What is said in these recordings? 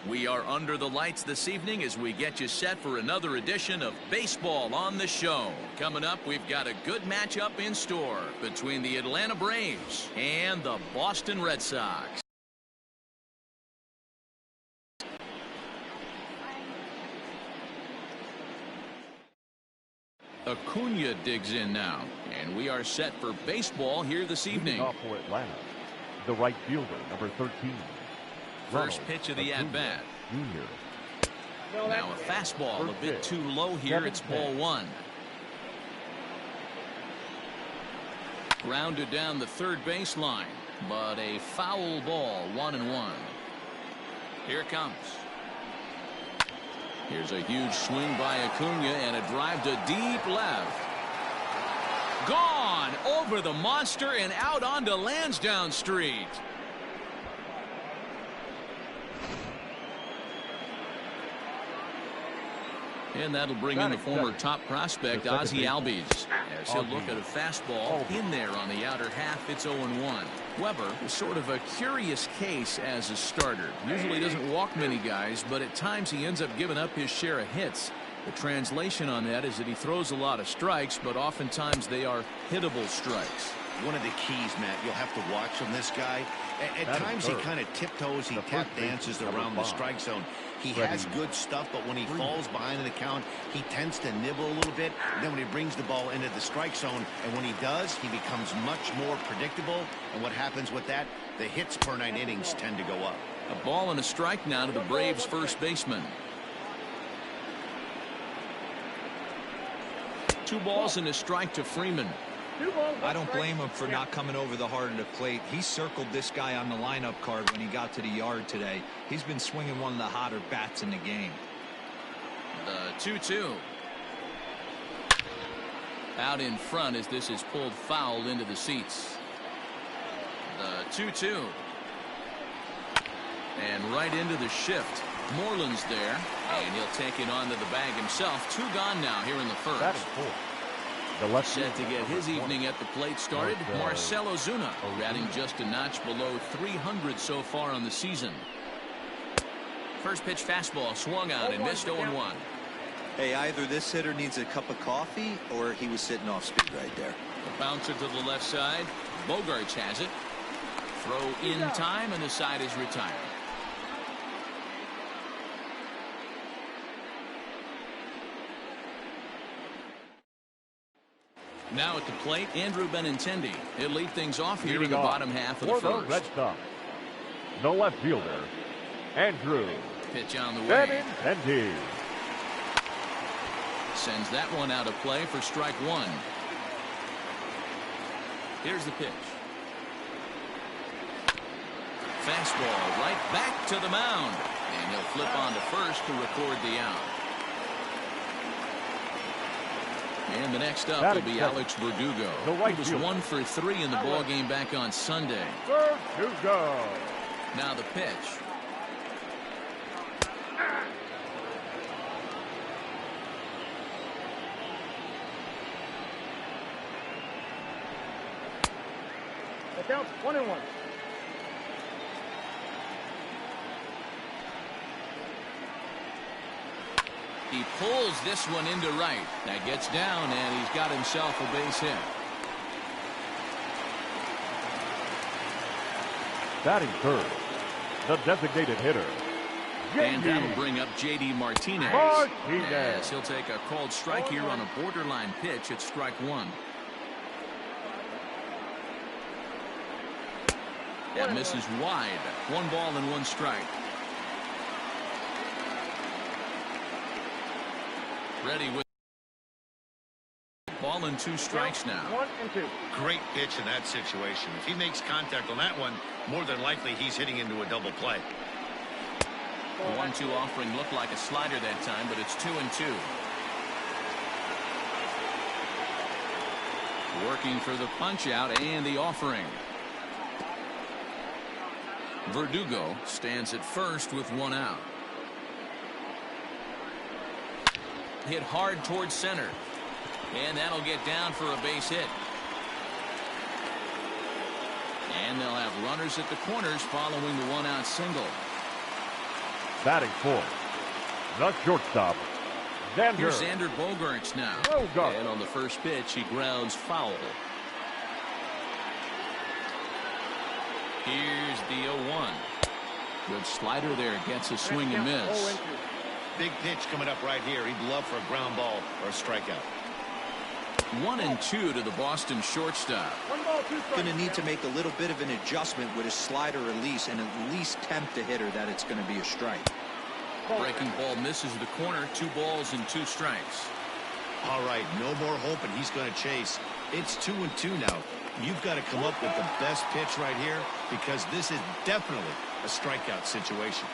We are under the lights this evening as we get you set for another edition of Baseball on the Show. Coming up, we've got a good matchup in store between the Atlanta Braves and the Boston Red Sox. Acuna digs in now, and we are set for baseball here this evening. Off for Atlanta, the right fielder, number 13. First pitch of the at-bat. Now a fastball a bit too low here. It's ball one. Grounded down the third baseline, but a foul ball, 1-1. Here it comes. Here's a huge swing by Acuna and a drive to deep left. Gone over the monster and out onto Lansdowne Street. And that'll bring in the former top prospect Ozzy Albies as he'll look at a fastball in there on the outer half. It's 0-1. Weber is sort of a curious case as a starter. Usually doesn't walk many guys, but at times he ends up giving up his share of hits. The translation on that is that he throws a lot of strikes, but oftentimes they are hittable strikes. One of the keys, Matt, you'll have to watch from this guy. At times he kind of tiptoes, he tap dances around the strike zone. He has good stuff, but when he falls behind in the count, he tends to nibble a little bit. And then when he brings the ball into the strike zone, and when he does, he becomes much more predictable. And what happens with that? The hits per 9 innings tend to go up. A ball and a strike now to the Braves first baseman. 2 balls and a strike to Freeman. I don't blame him for not coming over the heart of the plate. He circled this guy on the lineup card when he got to the yard today. He's been swinging one of the hotter bats in the game. The 2-2. Out in front as this is pulled foul into the seats. The 2-2. And right into the shift. Moreland's there, and he'll take it onto the bag himself. 2 gone now here in the first. That is 4. The left set to get his evening at the plate started. Marcel Ozuna batting just a notch below 300 so far on the season. First pitch fastball swung on and missed 0-1. Hey, either this hitter needs a cup of coffee or he was sitting off speed right there. A bouncer to the left side. Bogarts has it. Throw in time and the side is retired. Now at the plate, Andrew Benintendi. He'll lead things off here in the bottom half of the first. Red Sox, the left fielder, Andrew. Pitch on the way. Benintendi sends that one out of play for strike 1. Here's the pitch. Fastball right back to the mound. And he'll flip on to first to record the out. And the next up will be Alex Verdugo. He was 1 for 3 in the ball game back on Sunday. Verdugo. Now the pitch. The count's 1-1. He pulls this one into right. That gets down, and he's got himself a base hit. Batting third, the designated hitter. And that'll bring up J.D. Martinez. Yes, he'll take a called strike here on a borderline pitch at strike 1. That misses wide. 1 ball and 1 strike. Ready with ball and 2 strikes now. 1 and 2. Great pitch in that situation. If he makes contact on that one, more than likely he's hitting into a double play. The 1-2 offering looked like a slider that time, but it's 2-2. Working for the punch out and the offering. Verdugo stands at first with 1 out. Hit hard towards center. And that'll get down for a base hit. And they'll have runners at the corners following the 1-out single. Batting fourth, the shortstop, Xander. Here's Xander Bogaerts now. Bogaerts. And on the first pitch, he grounds foul. Here's the 0-1. Good slider there. Gets a swing and miss. Big pitch coming up right here. He'd love for a ground ball or a strikeout. 1-2 to the Boston shortstop. 1 ball, 2 strikes. Going to need to make a little bit of an adjustment with his slider release and at least tempt the hitter that it's going to be a strike. Breaking ball misses the corner. 2 balls and 2 strikes. All right, no more hoping he's going to chase. It's 2-2 now. You've got to come up with the best pitch right here because this is definitely a strikeout situation.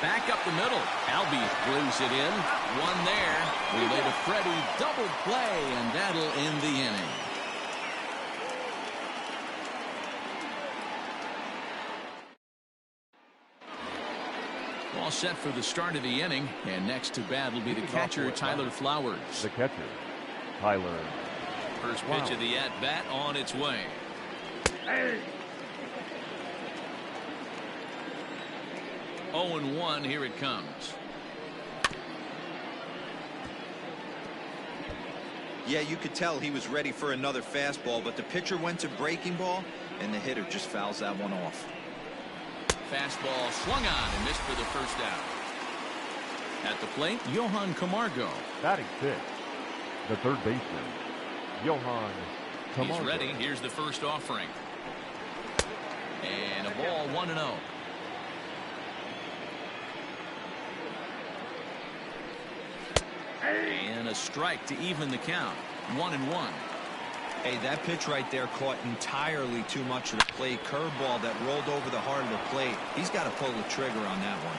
Back up the middle. Albies brings it in. 1 there. Relay to Freddie. Double play, and that'll end the inning. All set for the start of the inning, and next to bat will be the catcher, Tyler Flowers. The catcher, Tyler. First pitch of the at-bat on its way. Hey. 0-1, here it comes. Yeah, you could tell he was ready for another fastball, but the pitcher went to breaking ball, and the hitter just fouls that one off. Fastball swung on and missed for the first out. At the plate, Johan Camargo. Batting fifth, the third baseman, Johan Camargo. He's ready. Here's the first offering. And a ball, 1-0. And a strike to even the count. 1-1. Hey, that pitch right there caught entirely too much of the plate. Curveball that rolled over the heart of the plate. He's got to pull the trigger on that one.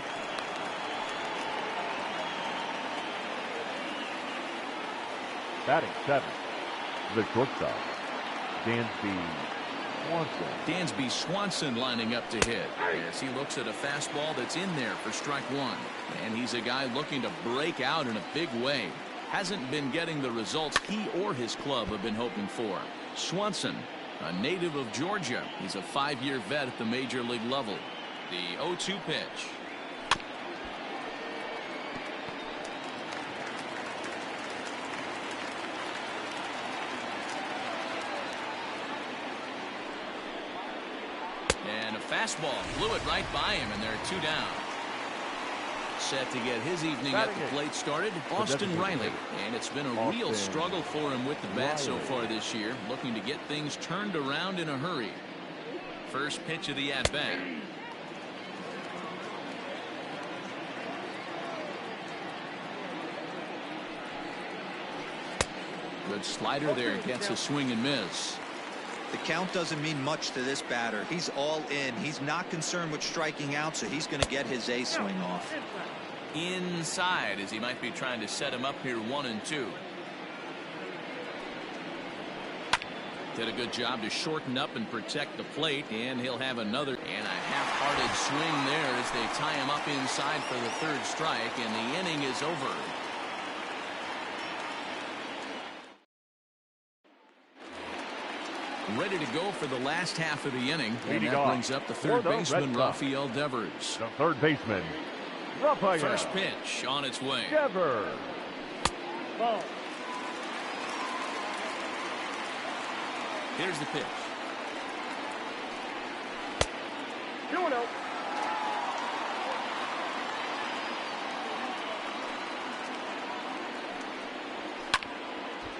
Batting seventh, the shortstop, Dansby Swanson. Dansby Swanson lining up to hit as he looks at a fastball that's in there for strike 1. And he's a guy looking to break out in a big way. Hasn't been getting the results he or his club have been hoping for. Swanson, a native of Georgia. He's a 5-year vet at the major league level. The 0-2 pitch. And a fastball blew it right by him, and there are 2 down. Set to get his evening at the plate started, Austin Riley. And it's been a real struggle for him with the bat so far this year, looking to get things turned around in a hurry. First pitch of the at-bat. Good slider there, gets a swing and miss. The count doesn't mean much to this batter. He's all in. He's not concerned with striking out, so he's going to get his A swing off. Inside, as he might be trying to set him up here 1-2. Did a good job to shorten up and protect the plate, and he'll have another and a half-hearted swing there as they tie him up inside for the 3rd strike, and the inning is over. Ready to go for the last half of the inning, and that brings up the 3rd baseman, Rafael Devers. The 3rd baseman, Rafael. First pitch on its way. Devers. Ball. Here's the pitch. 2-0.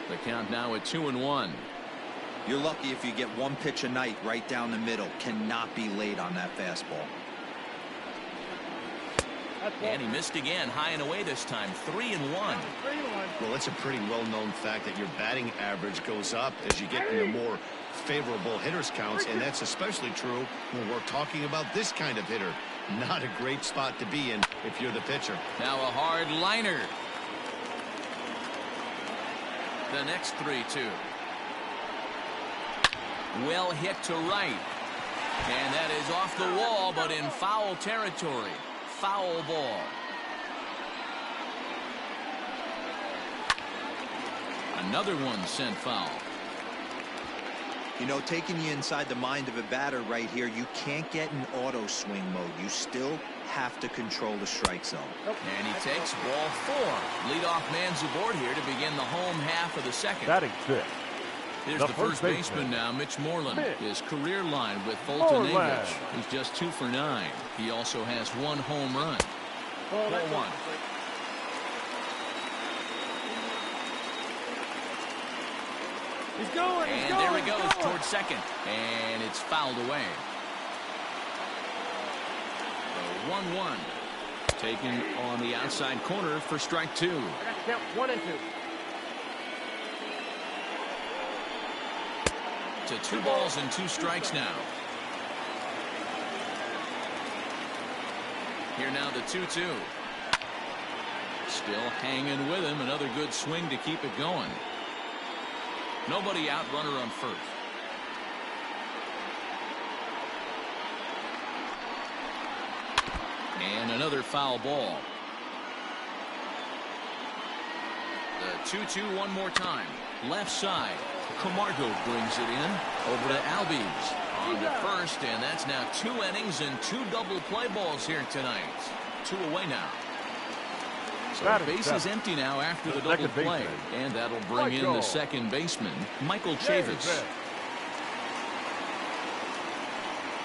The count now at 2-1. You're lucky if you get 1 pitch a night right down the middle. Cannot be late on that fastball. And he missed again, high and away this time. 3-1. Well, it's a pretty well-known fact that your batting average goes up as you get into more favorable hitters counts, and that's especially true when we're talking about this kind of hitter. Not a great spot to be in if you're the pitcher. Now a hard liner. The next 3-2. Well hit to right. And that is off the wall, but in foul territory. Foul ball. Another one sent foul. You know, taking you inside the mind of a batter right here, you can't get in auto swing mode. You still have to control the strike zone. And he takes ball 4. Leadoff man's aboard here to begin the home half of the second. Batting 6. Here's the first baseman now, Mitch Moreland. His career line with Fulton-Average. He's just 2 for 9. He also has 1 home run. Ball 1. He's going. And there he goes towards second. And it's fouled away. The 1-1. Taken on the outside corner for strike 2. I got to count 1 and 2. To 2 balls and 2 strikes now. Here now the 2-2. Still hanging with him. Another good swing to keep it going. Nobody out, runner on first. And another foul ball. The 2-2 one more time. Left side. Camargo brings it in. Over to Albies. On to first, and that's now 2 innings and 2 double play balls here tonight. 2 away now. So the base is empty now after the double play. And that'll bring in the second baseman, Michael Chavis.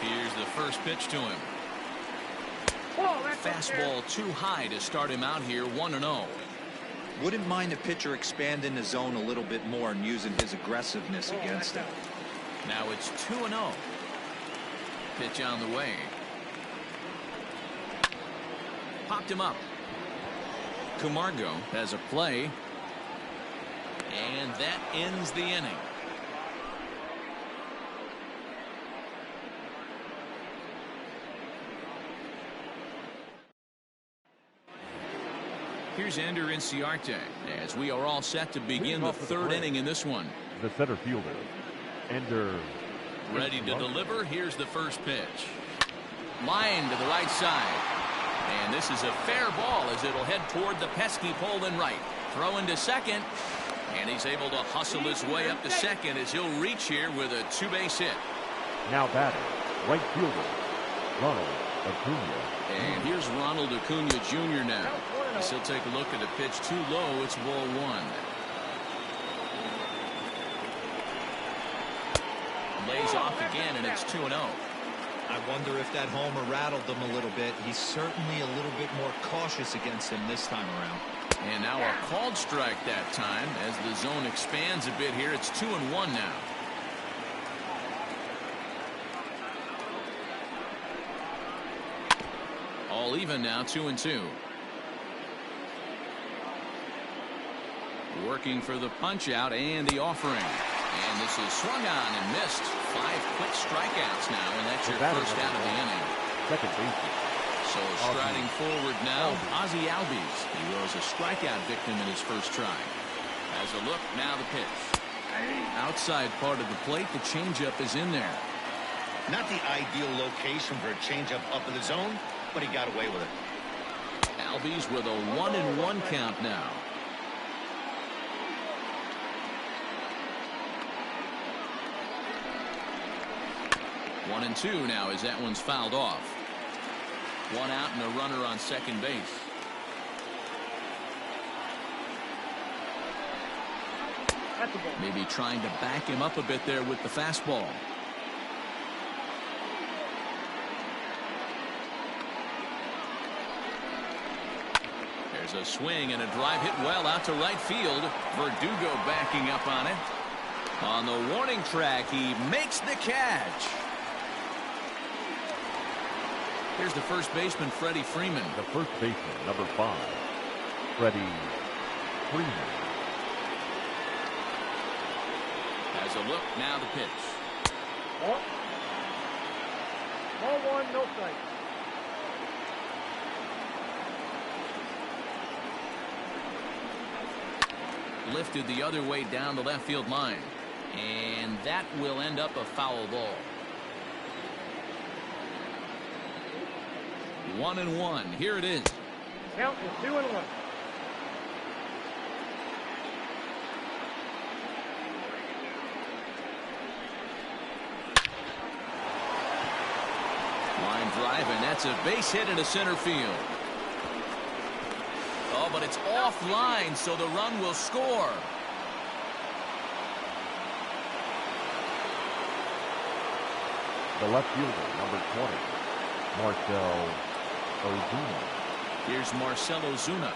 Here's the first pitch to him. Fastball too high to start him out here, 1-0. Wouldn't mind a pitcher expanding the zone a little bit more and using his aggressiveness against him. Now it's 2-0. Pitch on the way. Popped him up. Camargo has a play. And that ends the inning. Here's Ender Inciarte as we are all set to begin the 3rd inning in this one. The center fielder, Ender. Ready to deliver. Here's the first pitch. Line to the right side. And this is a fair ball as it'll head toward the pesky pole and right. Throw into second. And he's able to hustle his way up to second as he'll reach here with a 2-base hit. Now batting, right fielder, Ronald Acuna. And here's Ronald Acuna Jr. now. As he'll take a look at a pitch too low. It's ball 1. Lays off again, and it's 2-0. I wonder if that homer rattled him a little bit. He's certainly a little bit more cautious against him this time around. And now a called strike that time as the zone expands a bit here. It's 2-1 now. All even now, 2-2. Working for the punch out and the offering. And this is swung on and missed. 5 quick strikeouts now, and that's your first out of the inning. Second baseman. So striding forward now, Ozzy Albies. He was a strikeout victim in his first try. As a look, now the pitch. Outside part of the plate, the changeup is in there. Not the ideal location for a changeup up in the zone, but he got away with it. Albies with a 1-1 count now. One and 2 now as that one's fouled off. 1 out and a runner on second base. That's a ball. Maybe trying to back him up a bit there with the fastball. There's a swing and a drive hit well out to right field. Verdugo backing up on it. On the warning track, he makes the catch. Here's the first baseman, Freddie Freeman. The first baseman, number 5, Freddie Freeman. As a look, now the pitch. Ball 1, no strike. Lifted the other way down the left field line. And that will end up a foul ball. 1-1. Here it is. Count is 2-1. drive, and that's a base hit into center field. Oh, but it's offline, so the run will score. The left fielder, number 20, Marcel Ozuna. Here's Marcel Ozuna.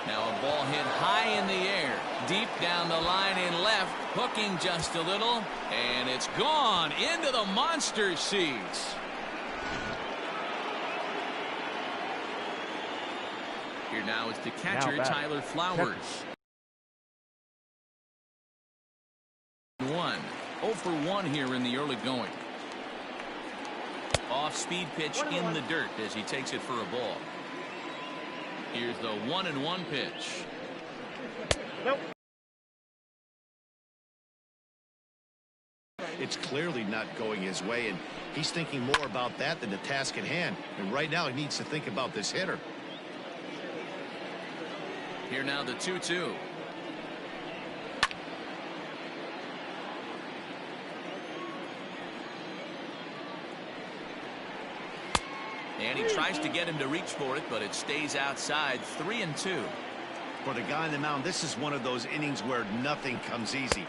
Now a ball hit high in the air, deep down the line in left, hooking just a little, and it's gone into the monster seats. Here now is the catcher, Tyler Flowers. 1. 0 for 1 here in the early going. Off-speed pitch in the dirt as he takes it for a ball. Here's the 1-1 pitch. Nope. It's clearly not going his way, and he's thinking more about that than the task at hand. And right now he needs to think about this hitter. Here now the 2-2. And he tries to get him to reach for it, but it stays outside. 3-2. For the guy on the mound, this is one of those innings where nothing comes easy.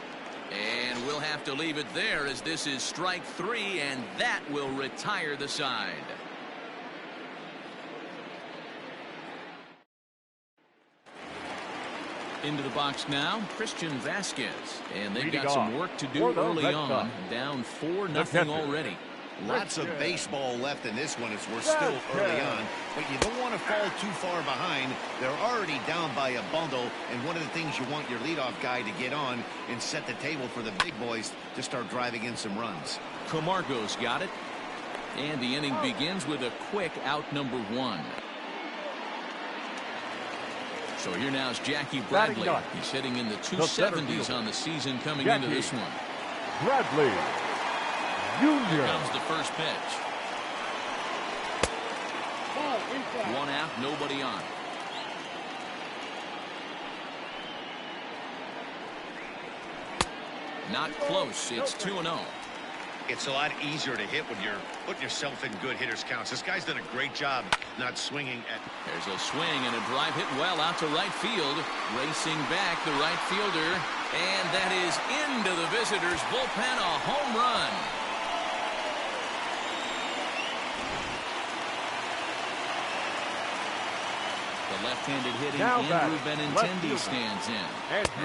And we'll have to leave it there as this is strike 3, and that will retire the side. Into the box now, Christian Vasquez. And they've got some work to do early on. Down 4-0 already. Lots of baseball left in this one as we're still early on, but you don't want to fall too far behind. They're already down by a bundle, and one of the things you want your leadoff guy to get on and set the table for the big boys to start driving in some runs. Camargo's got it, and the inning begins with a quick out number 1. So here now is Jackie Bradley. He's hitting in the 270s on the season coming into this one. Bradley Jr. Here comes the first pitch. One out, nobody on. Not close. It's 2-0. It's a lot easier to hit when you're putting yourself in good hitters counts. This guy's done a great job not swinging at. There's a swing and a drive hit well out to right field. Racing back the right fielder, and that is into the visitors' bullpen. A home run. The left-handed hitting Andrew Benintendi stands in.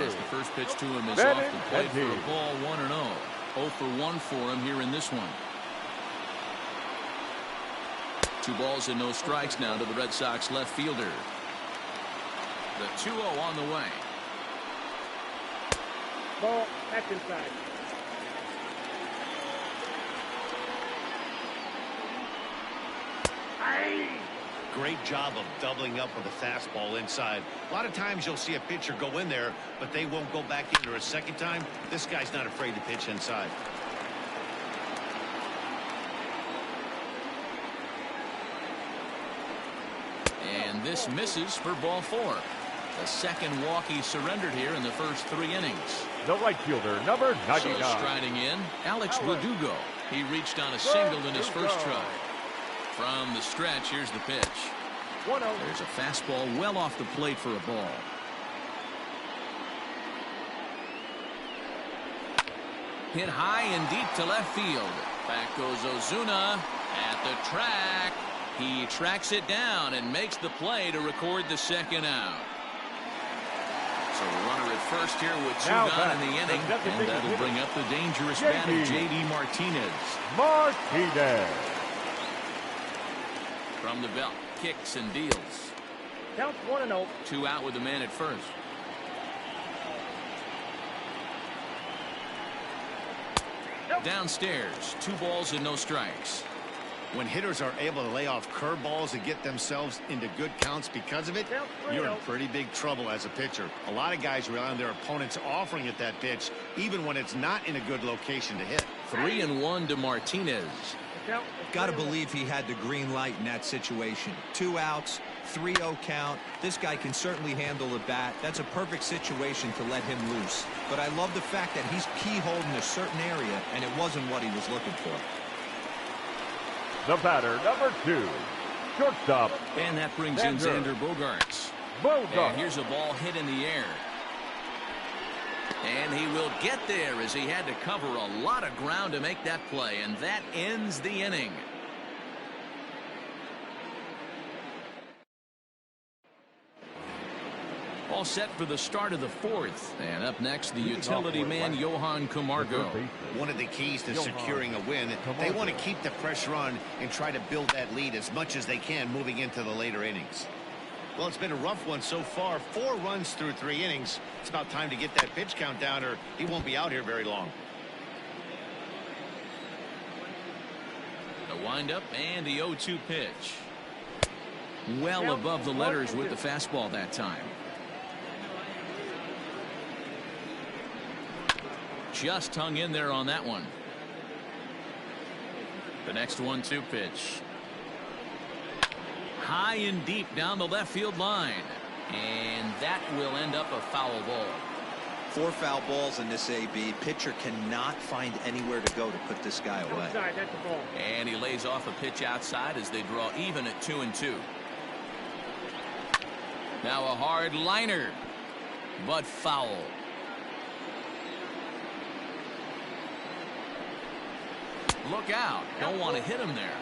As the first pitch to him is off the plate for a ball. 1-0. 0 for 1 for him here in this one. 2 balls and no strikes now to the Red Sox left fielder. The 2-0 on the way. Ball, that's inside. Great job of doubling up with a fastball inside. A lot of times you'll see a pitcher go in there, but they won't go back in there a second time. This guy's not afraid to pitch inside. And this misses for ball 4. The second walk he surrendered here in the first 3 innings. The right fielder, number 99. So striding in, Alex Verdugo. He reached on a single in his first try. From the stretch, here's the pitch. There's a fastball well off the plate for a ball. Hit high and deep to left field. Back goes Ozuna at the track. He tracks it down and makes the play to record the second out. So the runner at first here with 2 gone in the inning, and that'll bring up the dangerous bat of J.D. Martinez. From the belt, kicks and deals. Counts 1-0. 2 out with the man at first. Downstairs, 2 balls and no strikes. When hitters are able to lay off curveballs and get themselves into good counts because of it, you're in pretty big trouble as a pitcher. A lot of guys rely on their opponents offering it that pitch, even when it's not in a good location to hit. 3-1 to Martinez. Got to believe he had the green light in that situation. 2 outs, 3-0 count. This guy can certainly handle the bat. That's a perfect situation to let him loose. But I love the fact that he's keyholed in a certain area, and it wasn't what he was looking for. The batter, number 2, shortstop. And that brings in Xander Bogaerts. And here's a ball hit in the air. And he will get there as he had to cover a lot of ground to make that play. And that ends the inning. All set for the start of the 4th. And up next, the utility man, Johan Camargo. One of the keys to securing a win, they want to keep the pressure on and try to build that lead as much as they can moving into the later innings. Well, it's been a rough one so far. 4 runs through 3 innings. It's about time to get that pitch count down or he won't be out here very long. The windup and the 0-2 pitch. Well above the letters with the fastball that time. Just hung in there on that one. The next 1-2 pitch. High and deep down the left field line. And that will end up a foul ball. 4 foul balls in this AB. Pitcher cannot find anywhere to go to put this guy away. Outside, that's the ball. And he lays off a pitch outside as they draw even at 2-2. Now a hard liner, but foul. Look out. Don't want to hit him there.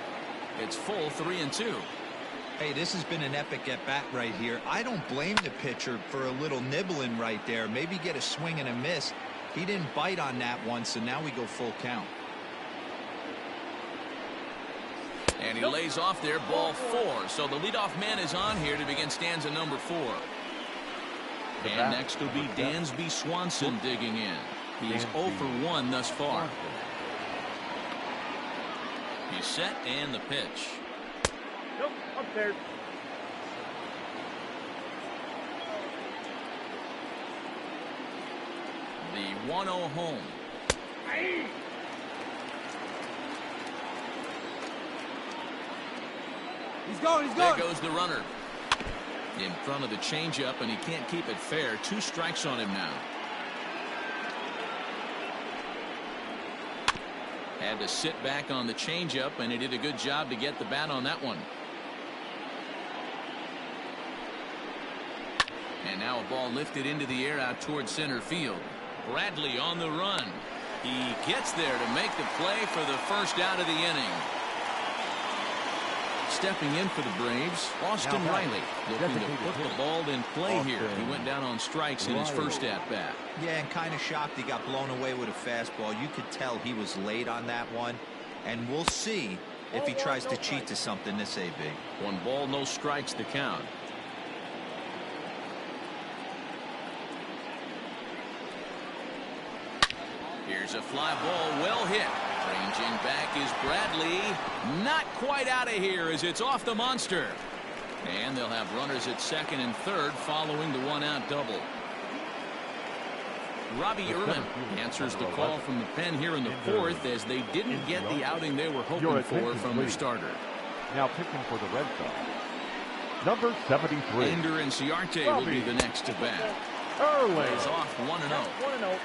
It's full 3-2. Hey, this has been an epic at-bat right here. I don't blame the pitcher for a little nibbling right there. Maybe get a swing and a miss. He didn't bite on that one, so now we go full count. And he lays off there, ball 4. So the leadoff man is on here to begin stanza number 4. And next will be Dansby Swanson digging in. He's 0 for 1 thus far. He's set and the pitch. Nope, upstairs. The 1-0 home. Aye. He's going. There goes the runner. In front of the changeup, and he can't keep it fair. 2 strikes on him now. Had to sit back on the changeup, and he did a good job to get the bat on that one. And now a ball lifted into the air out towards center field. Bradley on the run. He gets there to make the play for the first out of the inning. Stepping in for the Braves, Austin Riley looking to put the ball in play here. He went down on strikes in his first at-bat. Yeah, and kind of shocked he got blown away with a fastball. You could tell he was late on that one. And we'll see if he tries to cheat to something this AB. 1 ball, no strikes to count. Here's a fly ball, well hit. Ranging back is Bradley. Not quite out of here as it's off the monster. And they'll have runners at second and third following the 1-out double. Robbie Erlin answers the call from the pen here in the 4th as they didn't get the outing they were hoping for from their starter. Now pitching for the Red Sox, number 73. Ender Inciarte will be the next to bat. Lays off 1-0. 1-0.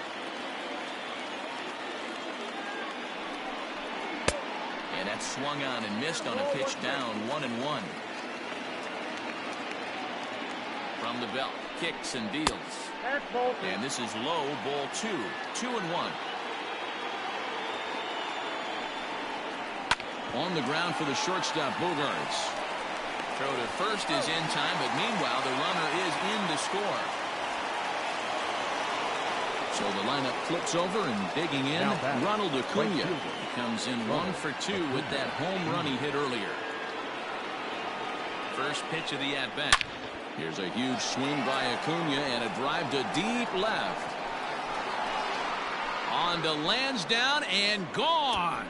And that swung on and missed on a pitch down, 1-1. From the belt, kicks and deals. And this is low, ball 2, 2-1. On the ground for the shortstop, Bogaerts. Throw to first is in time, but meanwhile the runner is in to score. So the lineup flips over and digging in, Ronald Acuna. Comes in 1 for 2 with that home run he hit earlier. First pitch of the at-bat. Here's a huge swing by Acuna and a drive to deep left. On to Lansdowne and gone.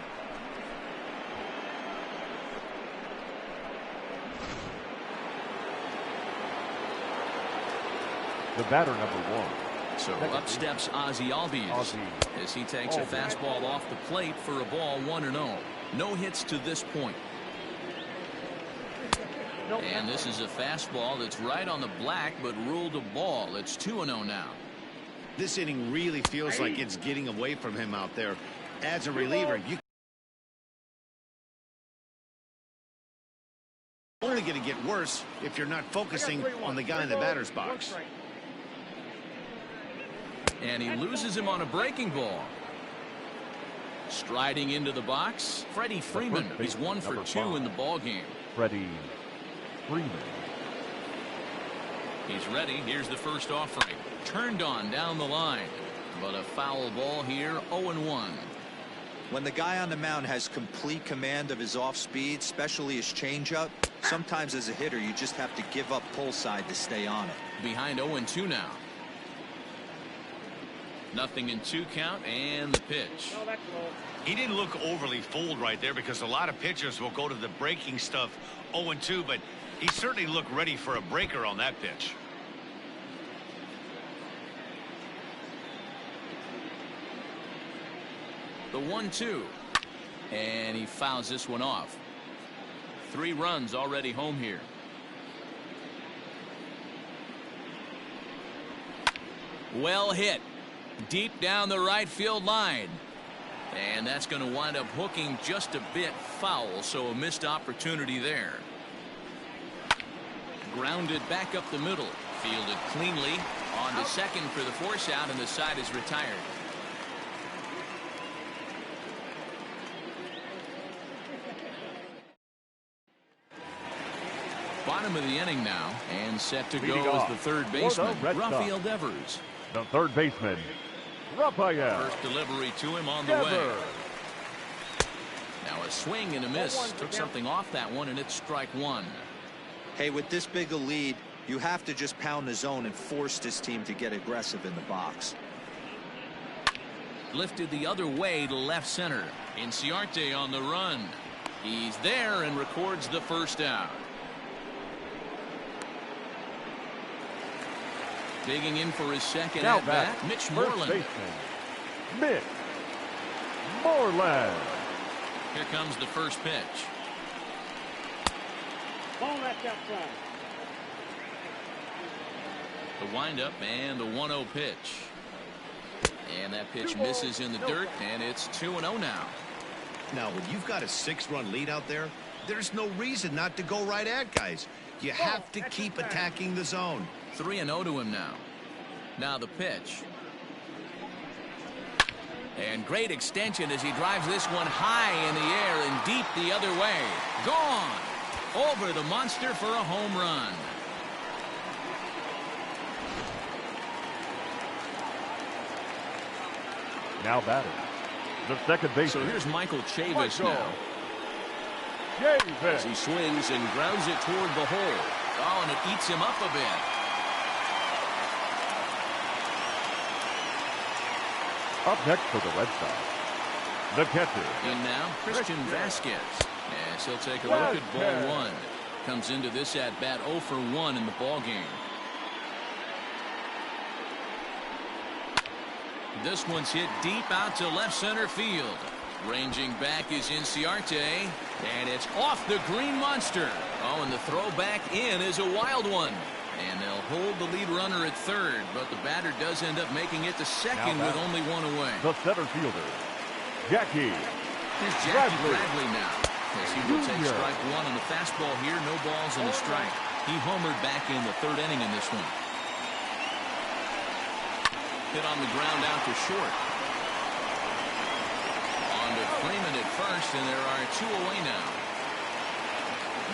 The batter, number 1. So up steps Ozzie Albies as he takes a fastball off the plate for a ball 1-0. No hits to this point. And this is a fastball that's right on the black but ruled a ball. It's 2-0 now. This inning really feels like it's getting away from him out there. As a reliever, you only going to get worse if you're not focusing on the guy in the batter's box. And he loses him on a breaking ball. Striding into the box, Freddie Freeman. He's 1 for 2 in the ball game. Freddie Freeman. He's ready. Here's the first offering. Turned on down the line. But a foul ball here, 0-1. When the guy on the mound has complete command of his off speed, especially his changeup, sometimes as a hitter you just have to give up pull side to stay on it. Behind 0-2 now. Nothing in 2 count, and the pitch. Oh, that's low. He didn't look overly fooled right there because a lot of pitchers will go to the breaking stuff 0-2, but he certainly looked ready for a breaker on that pitch. The 1-2. And he fouls this one off. 3 runs already home here. Well hit. Deep down the right field line. And that's going to wind up hooking just a bit foul, so a missed opportunity there. Grounded back up the middle. Fielded cleanly. On to second for the force out, and the side is retired. Bottom of the inning now, and set to go as the third baseman, Rafael Devers. The third baseman, Rafael. First delivery to him on the way. Now a swing and a miss. Took something off that one, and it's strike 1. Hey, with this big a lead, you have to just pound the zone and force this team to get aggressive in the box. Lifted the other way to left center. Inciarte on the run. He's there and records the first out. Digging in for his second at bat, Mitch Moreland. Mitch Moreland. Here comes the first pitch. Ball left outside. The windup and the 1-0 pitch. And that pitch misses in the dirt, and it's 2-0 now. Now, when you've got a 6-run lead out there, there's no reason not to go right at guys. You have to keep attacking the zone. 3-0 to him now. Now the pitch. And great extension as he drives this one high in the air and deep the other way. Gone. Over the monster for a home run. Now batting, the second baseman. So here's Michael Chavis now. Chavis. As he swings and grounds it toward the hole. Oh, and it eats him up a bit. Up next for the Red Sox, the catcher. In now, Christian Vasquez. Yes, he'll take a look at ball 1. Comes into this at bat 0 for 1 in the ball game. This one's hit deep out to left center field. Ranging back is Inciarte, and it's off the green monster. Oh, and the throw back in is a wild one. And they'll hold the lead runner at third, but the batter does end up making it to second with only 1 away. The center fielder, Jackie. Here's Jackie Bradley now. As he will take strike 1 on the fastball here. No balls and a strike. He homered back in the 3rd inning in this one. Hit on the ground out to short. On to Freeman at first, and there are 2 away now.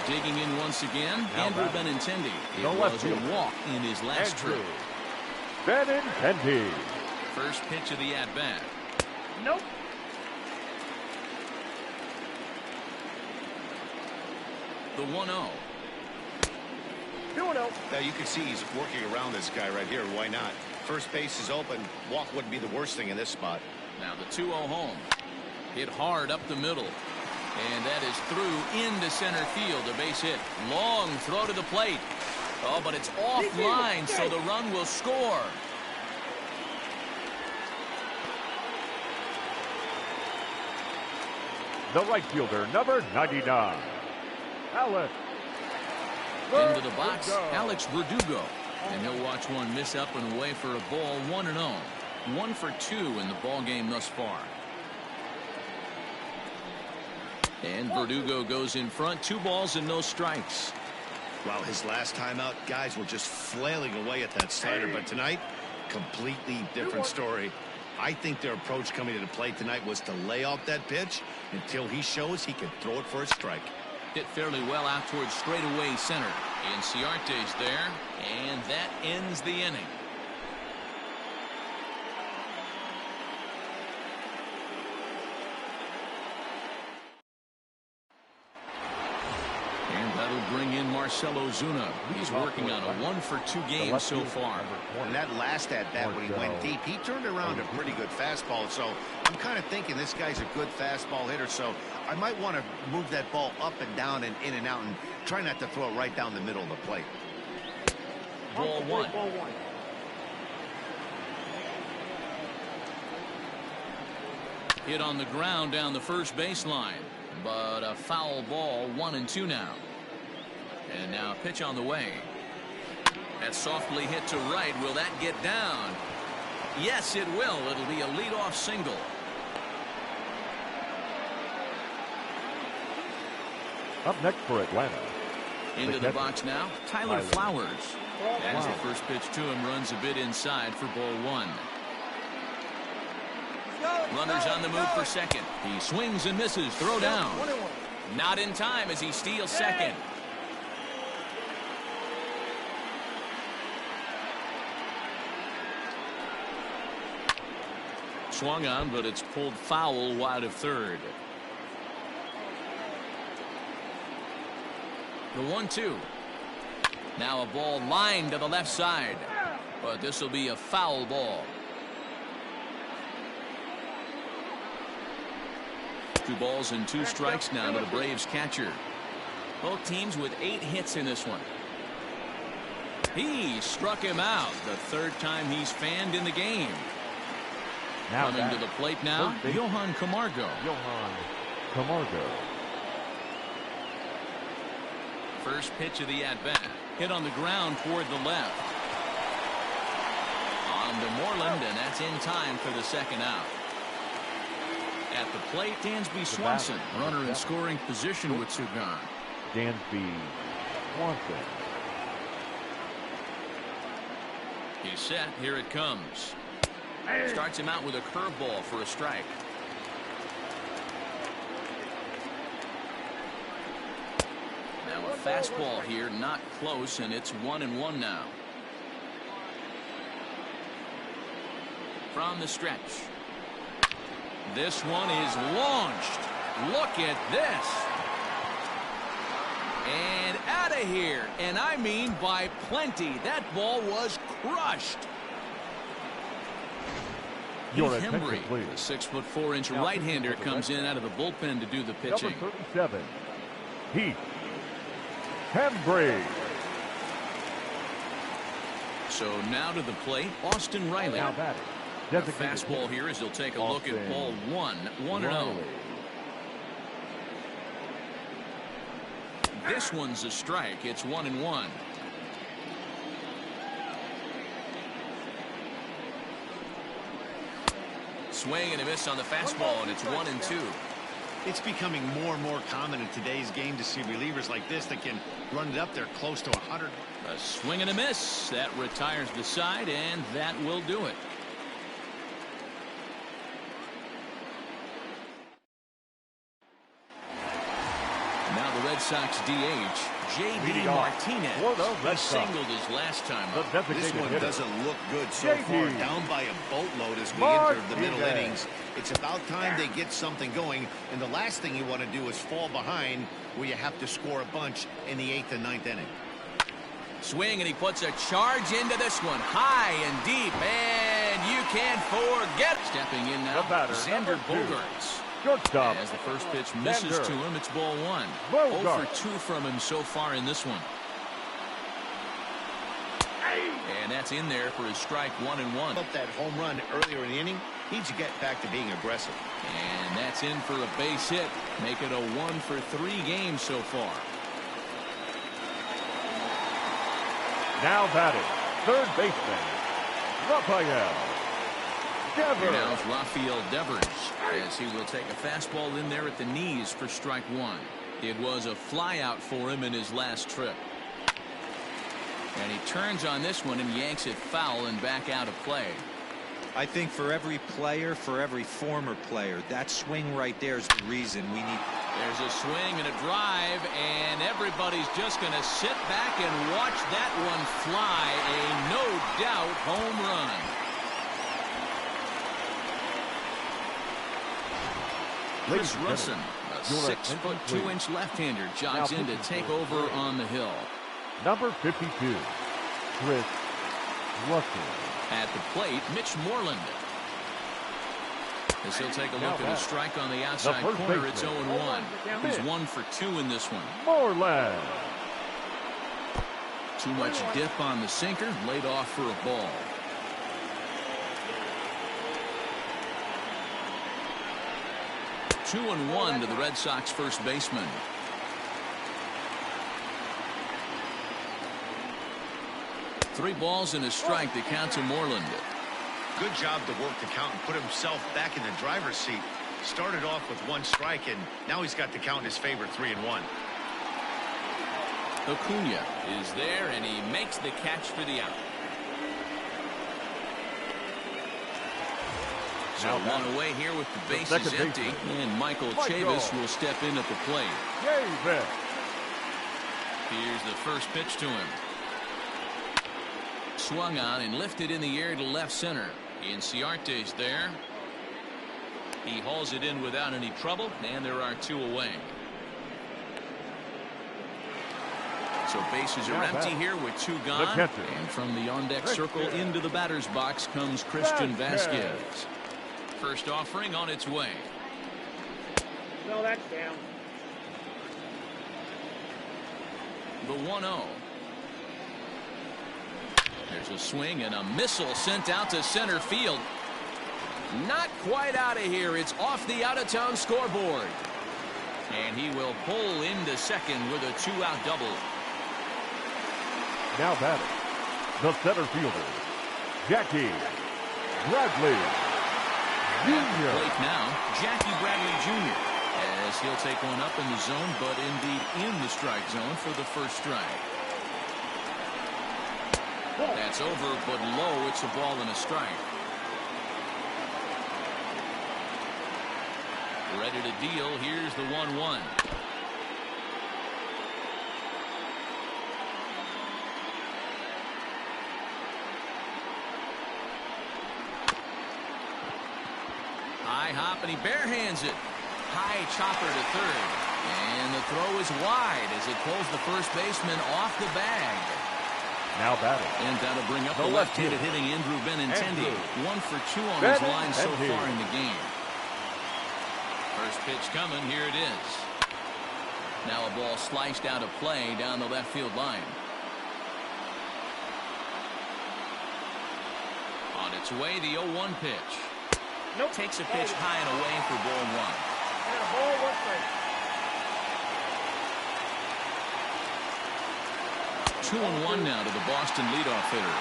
Digging in once again, Andrew Benintendi. It was a walk in his last trip. Benintendi. First pitch of the at-bat. Nope. The 1-0. 2-0. Now you can see he's working around this guy right here. Why not? First base is open. Walk wouldn't be the worst thing in this spot. Now the 2-0 home. Hit hard up the middle. And that is through into center field. A base hit. Long throw to the plate. Oh, but it's offline, so the run will score. The right fielder, number 99, Alex. Into the box, Alex Verdugo. And he'll watch one miss up and away for a ball. 1-0. 1 for 2 in the ball game thus far. And Verdugo goes in front. 2 balls and no strikes. Well, his last time out, guys were just flailing away at that slider, but tonight, completely different story. I think their approach coming to the plate tonight was to lay off that pitch until he shows he can throw it for a strike. Hit fairly well out towards straightaway center. Inciarte's there, and that ends the inning. And that'll bring in Marcel Ozuna. He's working on a 1-for-2 game so far. And that last at-bat when he went deep, he turned around a pretty good fastball. So I'm kind of thinking this guy's a good fastball hitter. So I might want to move that ball up and down and in and out and try not to throw it right down the middle of the plate. Ball one. Hit on the ground down the first baseline, but a foul ball. 1-2 now. And now pitch on the way. That's softly hit to right. Will that get down? Yes, it will. It'll be a leadoff single. Up next for Atlanta. Into the box now, Tyler Flowers. As the first pitch to him runs a bit inside for ball one. Runners on the move for second. He swings and misses. Throw down. Not in time as he steals second. Swung on, but it's pulled foul wide of third. The 1-2. Now a ball lined to the left side, but this will be a foul ball. 2 balls and 2 strikes now to the Braves catcher. Both teams with 8 hits in this one. He struck him out the 3rd time he's fanned in the game. Now coming to the plate now, Johan Camargo. Johan Camargo. First pitch of the at-bat. Hit on the ground toward the left. On to Moreland, and that's in time for the second out. At the plate, Dansby Swanson, runner in scoring position with 2 gone. Dansby Swanson. He's set. Here it comes. Starts him out with a curveball for a strike. Now a fastball here, not close, and it's 1-1 now. From the stretch. This one is launched. Look at this. And out of here. And I mean by plenty. That ball was crushed. Hembry, the 6'4" right-hander, comes in out of the bullpen to do the pitching. Number 37, Heath Hembry. So now to the plate, Austin Riley. Now batting. A fastball here as he'll take a look at ball 1. 1-0. This one's a strike. It's 1-1. Swing and a miss on the fastball, and it's 1-2. It's becoming more and more common in today's game to see relievers like this that can run it up there close to 100. A swing and a miss. That retires the side, and that will do it. Now the Red Sox DH, J.D. Martinez. He singled his last time up. This one doesn't look good so far. Down by a boatload as we enter the middle innings. It's about time they get something going, and the last thing you want to do is fall behind where you have to score a bunch in the 8th and 9th inning. Swing, and he puts a charge into this one. High and deep, and you can't forget. Stepping in now, Xander Bogaerts. Shortstop. As the first pitch misses to him, it's ball 1. 0 for 2 from him so far in this one. And that's in there for his strike 1-1. Up that home run earlier in the inning, needs to get back to being aggressive. And that's in for a base hit. Make it a 1 for 3 games so far. Now batting, third baseman, Rafael Devers. Now it's Rafael Devers, as he will take a fastball in there at the knees for strike 1. It was a flyout for him in his last trip. And he turns on this one and yanks it foul and back out of play. I think for every player, for every former player, that swing right there is the reason we need. There's a swing and a drive, and everybody's just going to sit back and watch that one fly. A no-doubt home run. Chris Russin, a 6'2" left-hander, jogs in to take over on the hill. Number 52, Chris Russin. At the plate, Mitch Moreland. As he'll take a look at a strike on the outside corner, it's 0-1. He's 1 for 2 in this one. Moreland. Too much dip on the sinker, laid off for a ball. Two and 1 to the Red Sox first baseman. Three balls and a strike to count to Moreland. Good job to work the count and put himself back in the driver's seat. Started off with 1 strike, and now he's got the count in his favor, 3-1. Acuna is there, and he makes the catch for the out. So one away here with the bases empty, and Michael Chavis will step in at the plate. Here's the first pitch to him. Swung on and lifted in the air to left center. Inciarte's there. He hauls it in without any trouble, and there are 2 away. So bases are empty here with 2 gone. And from the on-deck circle into the batter's box comes Christian Vasquez. First offering on its way. No, that's down. The 1-0. There's a swing and a missile sent out to center field. Not quite out of here. It's off the out-of-town scoreboard. And he will pull into second with a 2-out double. Now batting, the center fielder, Jackie Bradley Jr. Plate now, Jackie Bradley Jr. As he'll take one up in the zone, but indeed in the strike zone for the first strike. That's over, but low. It's a ball and a strike. Ready to deal. Here's the 1-1. High hop, and he barehands it. High chopper to third. And the throw is wide as it pulls the first baseman off the bag. Now batting. And that'll bring up the left-handed hitting Andrew Benintendi. 1 for 2 on his line so far in the game. First pitch coming. Here it is. Now a ball sliced out of play down the left field line. On its way, the 0-1 pitch. Nope. Takes a pitch high and away for ball 1. And a ball, 1 strike. 2-1 now to the Boston leadoff hitter.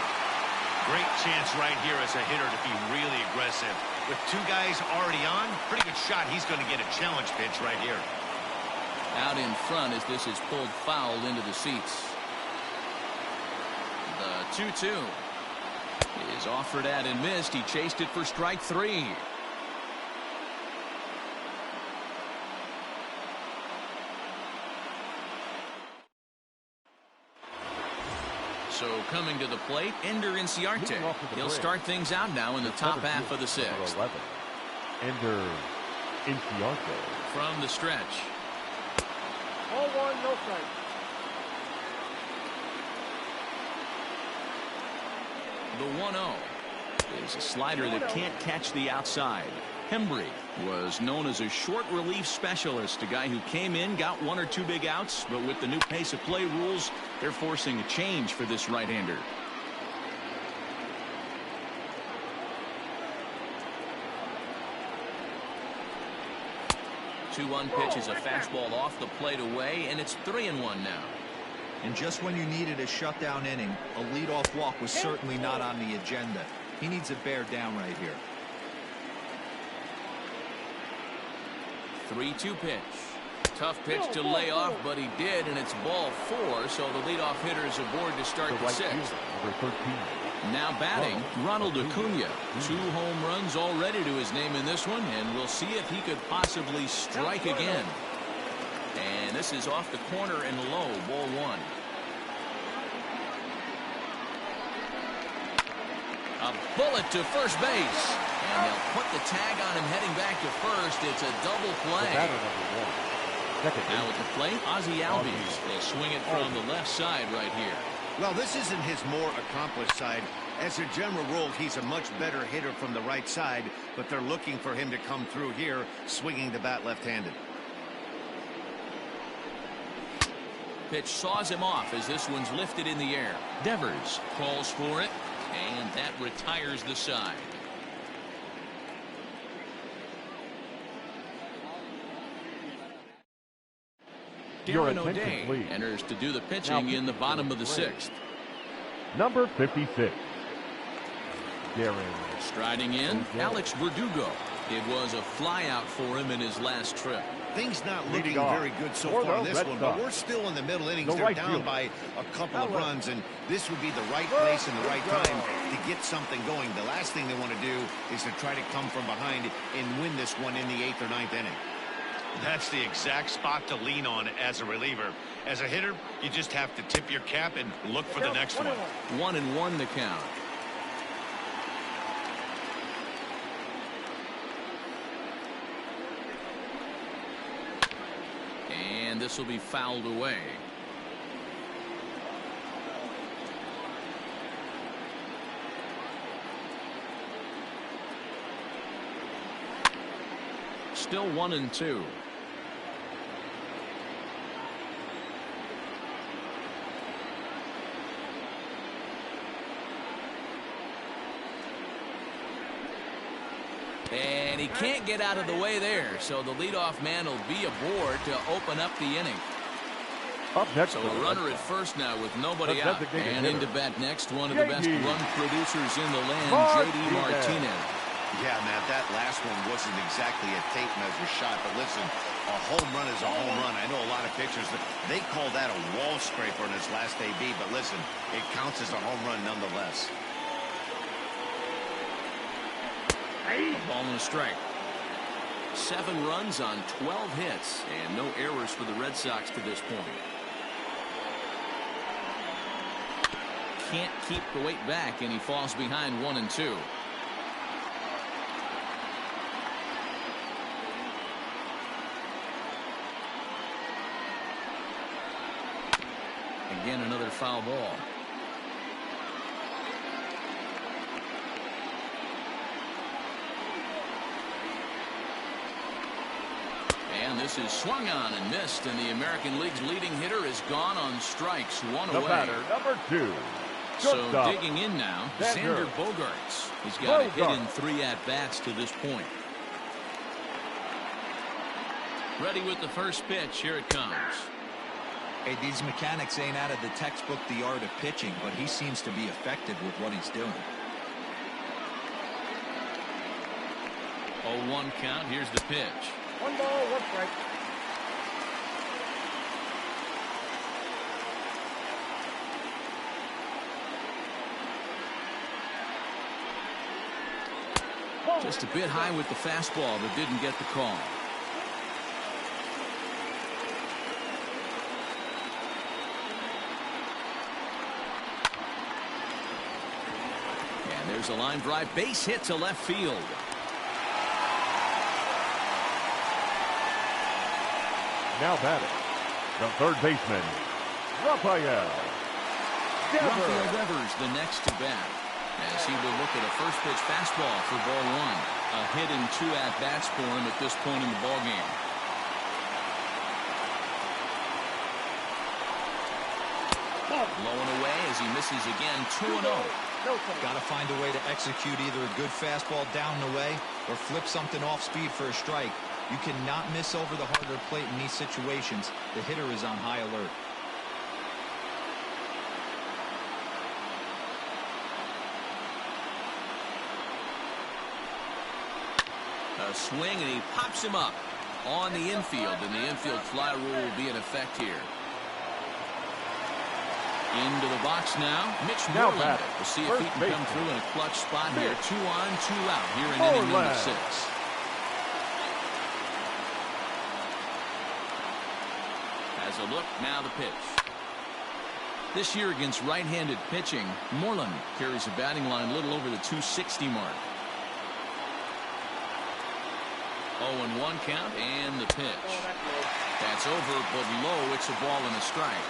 Great chance right here as a hitter to be really aggressive. With 2 guys already on, pretty good shot. He's going to get a challenge pitch right here. Out in front as this is pulled foul into the seats. The 2-2 is offered at and missed. He chased it for strike 3. So coming to the plate, Ender Inciarte. He'll start things out now in the top half of the 6th. Ender Inciarte. From the stretch. 0-1, no strike. The 1-0 is a slider that can't catch the outside. Hembry was known as a short relief specialist, a guy who came in, got 1 or 2 big outs, but with the new pace of play rules, they're forcing a change for this right-hander. Two-1 pitch is a fastball off the plate away, and it's 3-1 now. And just when you needed a shutdown inning, a leadoff walk was certainly not on the agenda. He needs to bear down right here. 3-2 pitch. Tough pitch to lay off, but he did, and it's ball 4, so the leadoff hitter is aboard to start the 6th. Number 13. Now batting, Ronald Acuna. 2 home runs already to his name in this one, and we'll see if he could possibly strike again. And this is off the corner and low, ball 1. A bullet to first base. And they'll put the tag on him heading back to first. It's a double play. Now at the plate, Ozzie Albies will swing it from the left side right here. Well, this isn't his more accomplished side. As a general rule, he's a much better hitter from the right side, but they're looking for him to come through here, swinging the bat left-handed. Pitch saws him off as this one's lifted in the air. Devers calls for it, and that retires the side. Darren O'Day enters to do the pitching in the bottom of the 6th. Number 56. Darren. Striding in, Alex Verdugo. It was a flyout for him in his last trip. Things not looking very good so far in this one, but we're still in the middle innings. They're down by a couple of runs, and this would be the right place and the right time to get something going. The last thing they want to do is to try to come from behind and win this one in the 8th or 9th inning. That's the exact spot to lean on as a reliever. As a hitter, you just have to tip your cap and look for the next one. 1-1 the count. And this will be fouled away. Still 1-2. And he can't get out of the way there, so the leadoff man will be aboard to open up the inning. Up next, so a runner at first now with nobody out. And into bat next, one of the best run producers in the land, J.D. Martinez. Yeah, Matt, that last one wasn't exactly a tape measure shot, but listen, a home run is a home run. I know a lot of pitchers, they call that a wall scraper in his last AB, but listen, it counts as a home run nonetheless. A ball and a strike. 7 runs on 12 hits, and no errors for the Red Sox to this point. Can't keep the weight back, and he falls behind 1-2. Again, another foul ball. And this is swung on and missed, and the American League's leading hitter is gone on strikes. One away. Batter, number 2. So digging in now, Xander Bogaerts. He's got a hit in 3 at-bats to this point. Ready with the first pitch. Here it comes. Hey, these mechanics ain't out of the textbook, The Art of Pitching, but he seems to be effective with what he's doing. 0-1 count. Here's the pitch. 1 ball, 1 strike. Just a bit high with the fastball, but didn't get the call. And there's a line drive, base hit to left field. Now batting, the third baseman, Rafael Devers, the next to bat, as he will look at a first pitch fastball for ball 1. A hit in 2 at-bats for him at this point in the ball game. Blowing away as he misses again. 2-0. Got to find a way to execute either a good fastball down and away or flip something off speed for a strike. You cannot miss over the harder plate in these situations. The hitter is on high alert. A swing, and he pops him up. on the infield, and the infield fly rule will be in effect here. Into the box now, Mitch Moreland. We'll see if he can come through in a clutch spot here. 2 on, 2 out here in inning number 6. As a look, now the pitch. This year against right-handed pitching, Moreland carries a batting line a little over the 260 mark. 0-1 count, and the pitch. That's over, but low. It's a ball and a strike.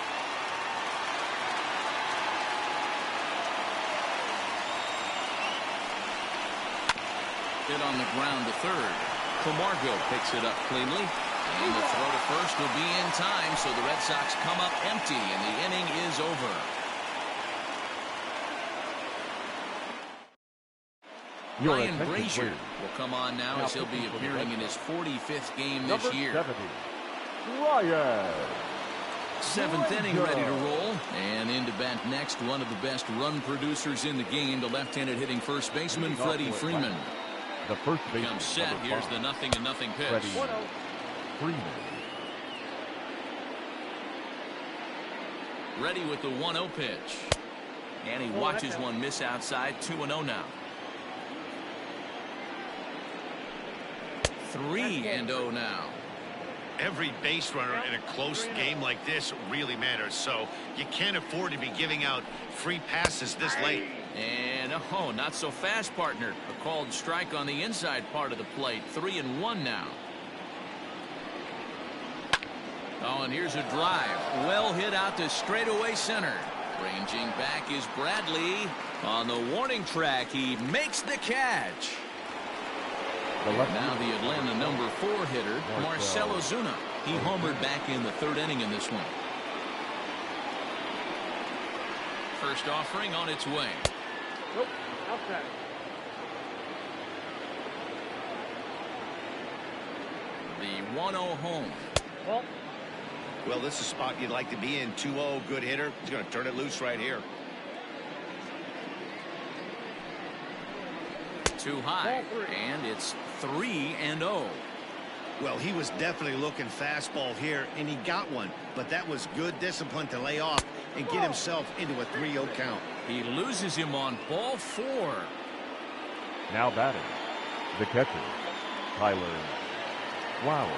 Hit on the ground to third. Camargo picks it up cleanly. And the throw to first will be in time, so the Red Sox come up empty, and the inning is over. Ryan Brazier will come on now as he'll be appearing in his 45th game this year. 70, Ryan. 7th inning ready to roll. And into bat next, one of the best run producers in the game, the left-handed hitting first baseman, Freddie Freeman. The first baseman comes set. Here's the 0-0 pitch. Freddie Freeman. Ready with the 1-0 pitch. And he watches one miss outside. 2-0 now. 3-0 now. Every base runner in a close game like this really matters, so you can't afford to be giving out free passes this late. And oh, not so fast, partner. A called strike on the inside part of the plate. 3-1 now. Oh, and here's a drive. Well hit out to straightaway center. Ranging back is Bradley. On the warning track, he makes the catch. Now the Atlanta number 4 hitter, Marcel Ozuna. He homered back in the 3rd inning in this one. First offering on its way. Nope, outside. The 1-0 home. Well, this is a spot you'd like to be in. 2-0, good hitter. He's going to turn it loose right here. Too high, and it's 3-0. Well, he was definitely looking fastball here, and he got one. But that was good discipline to lay off and get himself into a 3-0 count. He loses him on ball 4. Now batting, the catcher, Tyler Flowers.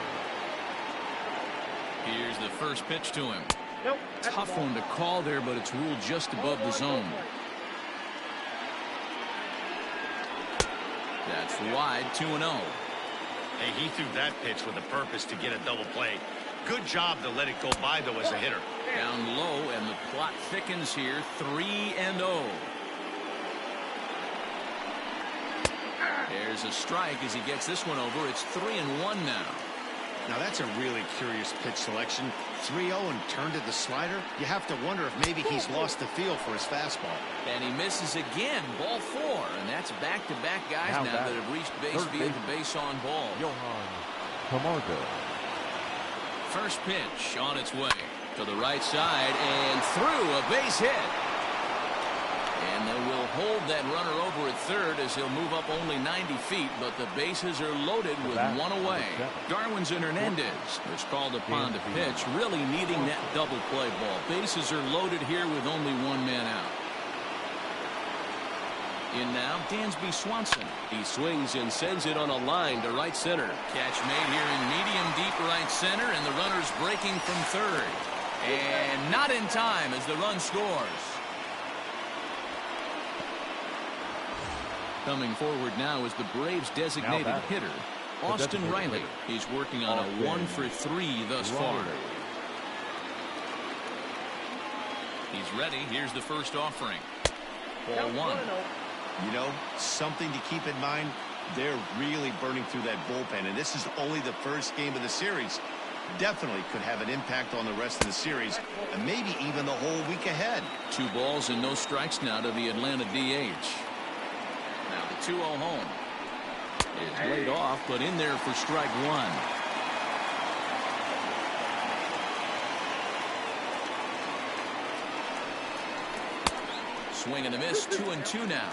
Here's the first pitch to him. Nope. Tough one to call there, but it's ruled just above the zone. That's wide. 2-0. Hey, he threw that pitch with a purpose to get a double play. Good job to let it go by, though, as a hitter. Down low, and the plot thickens here. 3-0. There's a strike as he gets this one over. It's 3-1 now. Now that's a really curious pitch selection. 3-0 and turned to the slider. You have to wonder if maybe he's lost the feel for his fastball. And he misses again. Ball 4. And that's back-to-back guys now that have reached base via the base on ball. Johan Camargo. First pitch on its way to the right side and through a base hit. And they will hold that runner over at third as he'll move up only 90 feet, but the bases are loaded with one away. Darwinson Hernandez was called upon to pitch, really needing that double play ball. Bases are loaded here with only one man out. In now, Dansby Swanson. He swings and sends it on a line to right center. Catch made here in medium deep right center, and the runner's breaking from third. And not in time as the run scores. Coming forward now is the Braves' designated hitter, Austin Riley. He's working on a 1-for-3 thus far. He's ready. Here's the first offering. Ball 1. You know, something to keep in mind, they're really burning through that bullpen, and this is only the first game of the series. Definitely could have an impact on the rest of the series, and maybe even the whole week ahead. 2 balls and no strikes now to the Atlanta DH. Now the 2-0 home is laid off, but in there for strike 1. Swing and a miss. 2-2 now.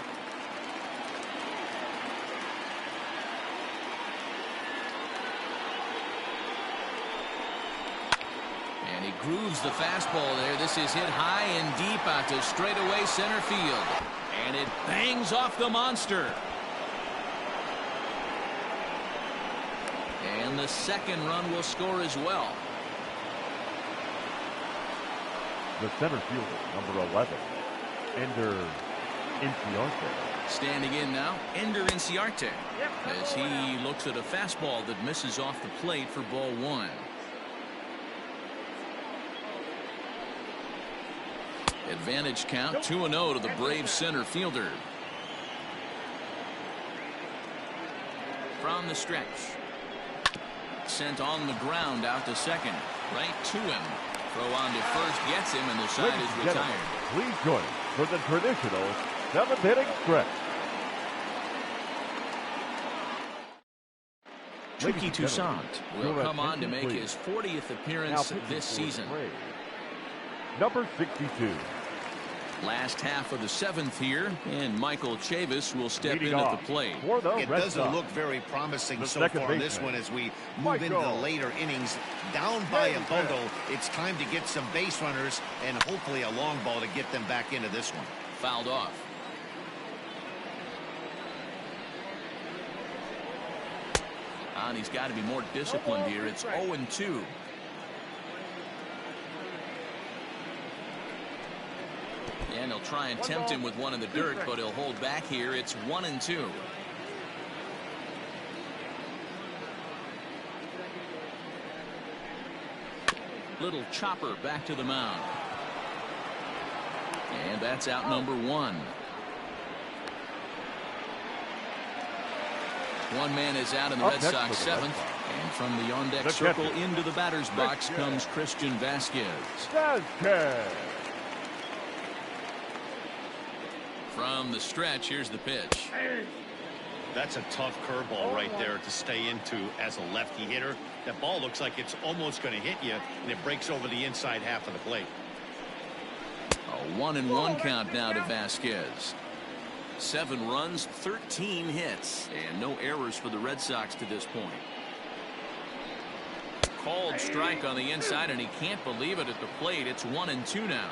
he grooves the fastball there. This is hit high and deep out to straightaway center field. And it bangs off the monster. And the second run will score as well. The center fielder, number 11, Ender Inciarte. Standing in now, Ender Inciarte, as he looks at a fastball that misses off the plate for ball 1. Advantage count 2-0 to the Braves center fielder. From the stretch. Sent on the ground out to second. Right to him. Throw on to first gets him, and the side is retired. Please join us for the traditional 7th inning stretch. Tricky Toussaint will come on to make his 40th appearance this season. Number 62. Last half of the 7th here, and Michael Chavis will step in at the plate. It doesn't look very promising so far in this one as we move into the later innings. Down by a bundle, it's time to get some base runners and hopefully a long ball to get them back into this one. Fouled off. And he's got to be more disciplined here. It's 0-2. And he'll try and tempt him with one in the dirt, but he'll hold back here. It's 1-2. Little chopper back to the mound. And that's out number 1. One man is out in the Red Sox 7th. And from the on-deck circle into the batter's box comes Christian Vasquez. From the stretch, here's the pitch. That's a tough curveball right there to stay into as a lefty hitter. That ball looks like it's almost going to hit you, and it breaks over the inside half of the plate. A 1-1 count now to Vasquez. 7 runs, 13 hits, and no errors for the Red Sox to this point. Called strike on the inside, and he can't believe it at the plate. It's 1-2 now.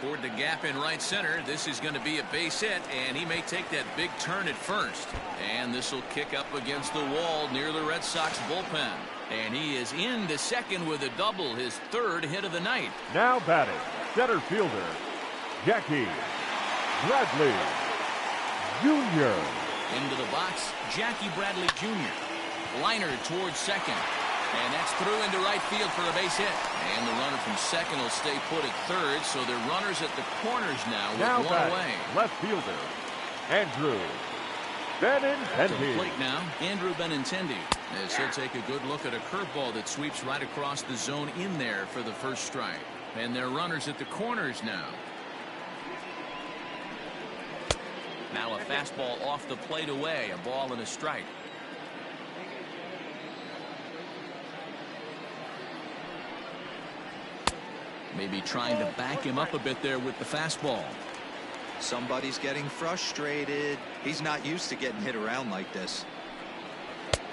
Toward the gap in right center. This is going to be a base hit, and he may take that big turn at first. And this will kick up against the wall near the Red Sox bullpen. And he is into second with a double, his 3rd hit of the night. Now batting, center fielder, Jackie Bradley Jr. Into the box, Jackie Bradley Jr. Liner towards second. And that's through into right field for a base hit. And the runner from second will stay put at 3rd, so they're runners at the corners now with one away. Left fielder, Andrew Benintendi. To the plate now, Andrew Benintendi, as he'll take a good look at a curveball that sweeps right across the zone in there for the first strike. And they're runners at the corners now. Now a fastball off the plate away, a ball and a strike. Maybe trying to back him up a bit there with the fastball. Somebody's getting frustrated. He's not used to getting hit around like this.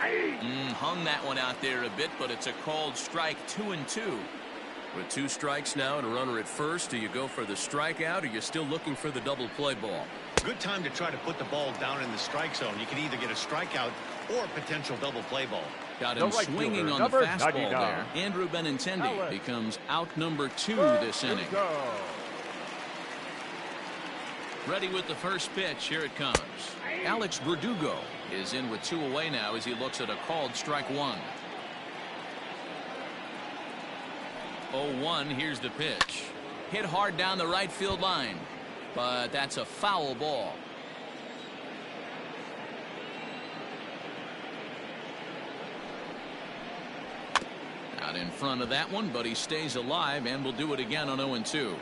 Hung that one out there a bit, but it's a called strike. 2-2. With 2 strikes now and a runner at first, do you go for the strikeout or you're still looking for the double play ball? Good time to try to put the ball down in the strike zone. You can either get a strikeout or a potential double play ball. Got him swinging on the fastball there. Andrew Benintendi becomes out number 2 this inning. Ready with the first pitch. Here it comes. Alex Verdugo is in with 2 away now as he looks at a called strike 1. 0-1. Here's the pitch. Hit hard down the right field line, but that's a foul ball. Out in front of that one, but he stays alive and will do it again on 0-2.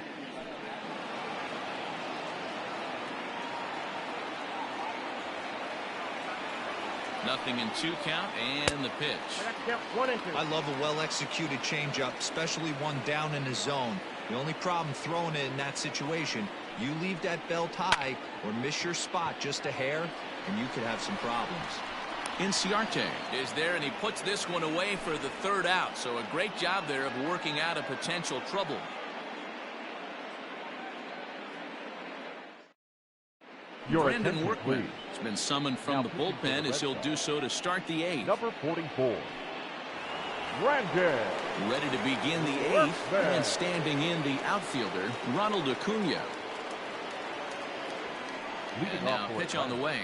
Nothing in 2 count, and the pitch. I love a well-executed changeup, especially one down in the zone. The only problem throwing it in that situation, you leave that belt high or miss your spot just a hair, and you could have some problems. Inciarte is there, and he puts this one away for the third out. So a great job there of working out a potential trouble. Brandon Workman has been summoned from the bullpen as he'll do so to start the eighth. Number 44. Brandon. Ready to begin the eighth, and standing in the outfielder, Ronald Acuna. And now pitch on the way.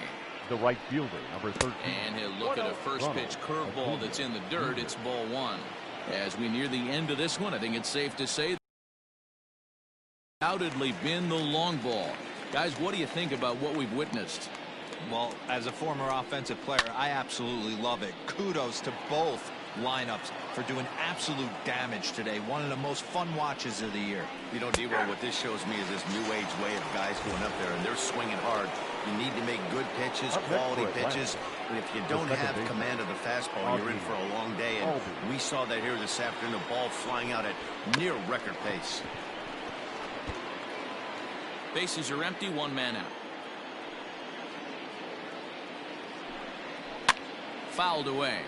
The right fielder, number 13. And he'll look at a first pitch curveball that's in the dirt. It's ball one. As we near the end of this one, I think it's safe to say undoubtedly been the long ball. Guys, what do you think about what we've witnessed? Well, as a former offensive player, I absolutely love it. Kudos to both lineups for doing absolute damage today. One of the most fun watches of the year. You know, D-Roll, what this shows me is this new age way of guys going up there and they're swinging hard. You need to make good pitches, quality pitches. And if you don't have command of the fastball, you're in for a long day. And we saw that here this afternoon. The ball flying out at near record pace. Bases are empty, one man out. Fouled away.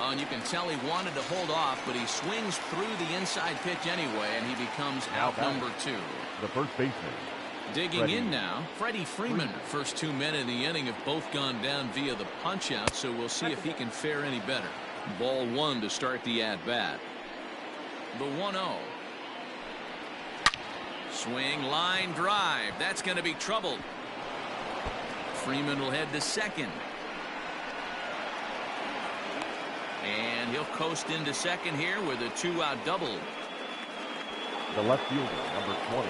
And you can tell he wanted to hold off, but he swings through the inside pitch anyway, and he becomes out number two. The first baseman. Digging in now, Freddie Freeman. First 2 men in the inning have both gone down via the punch out, so we'll see if he can fare any better. Ball one to start the at-bat. The 1-0. Swing, line drive. That's going to be trouble. Freeman will head to second. And he'll coast into second here with a 2-out double. The left fielder, number 20,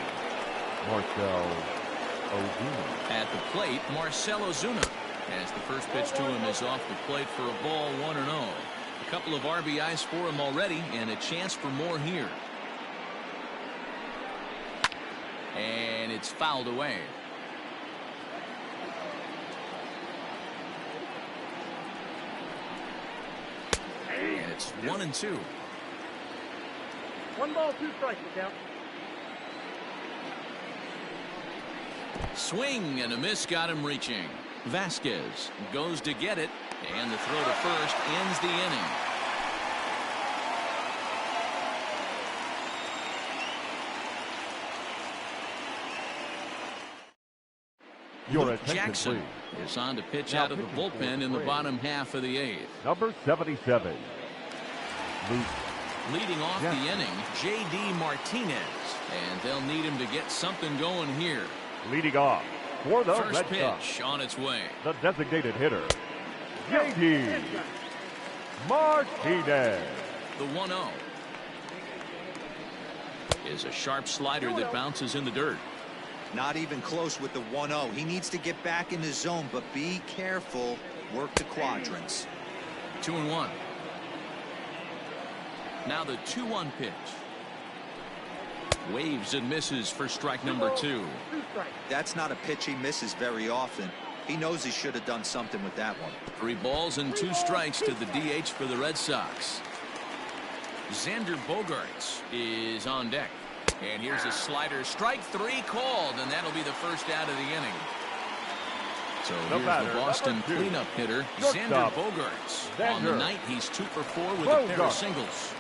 Marcel Ozuna. At the plate, Marcel Ozuna, as the first pitch to him is off the plate for a ball, 1-0. A couple of RBIs for him already, and a chance for more here. And it's fouled away. And it's 1-2. 1 ball, 2 strikes, count. Swing and a miss got him reaching. Vasquez goes to get it, and the throw to first ends the inning. Jackson is on to pitch out of the bullpen in the bottom half of the eighth. Number 77. Leading off the inning, J.D. Martinez, and they'll need him to get something going here. Leading off for the first Red pitch Sox, on its way. the designated hitter, J.D. Martinez. The 1-0 is a sharp slider that bounces in the dirt. Not even close with the 1-0. He needs to get back in the zone, but be careful. Work the quadrants. 2-1. Now the 2-1 pitch. Waves and misses for strike number 2. That's not a pitch he misses very often. He knows he should have done something with that one. 3 balls and 2 strikes to the DH for the Red Sox. Xander Bogaerts is on deck. And here's a slider. Strike 3 called, and that'll be the first out of the inning. So here's the Boston cleanup hitter, Xander Bogaerts. On the night, he's 2 for 4 with a pair of singles.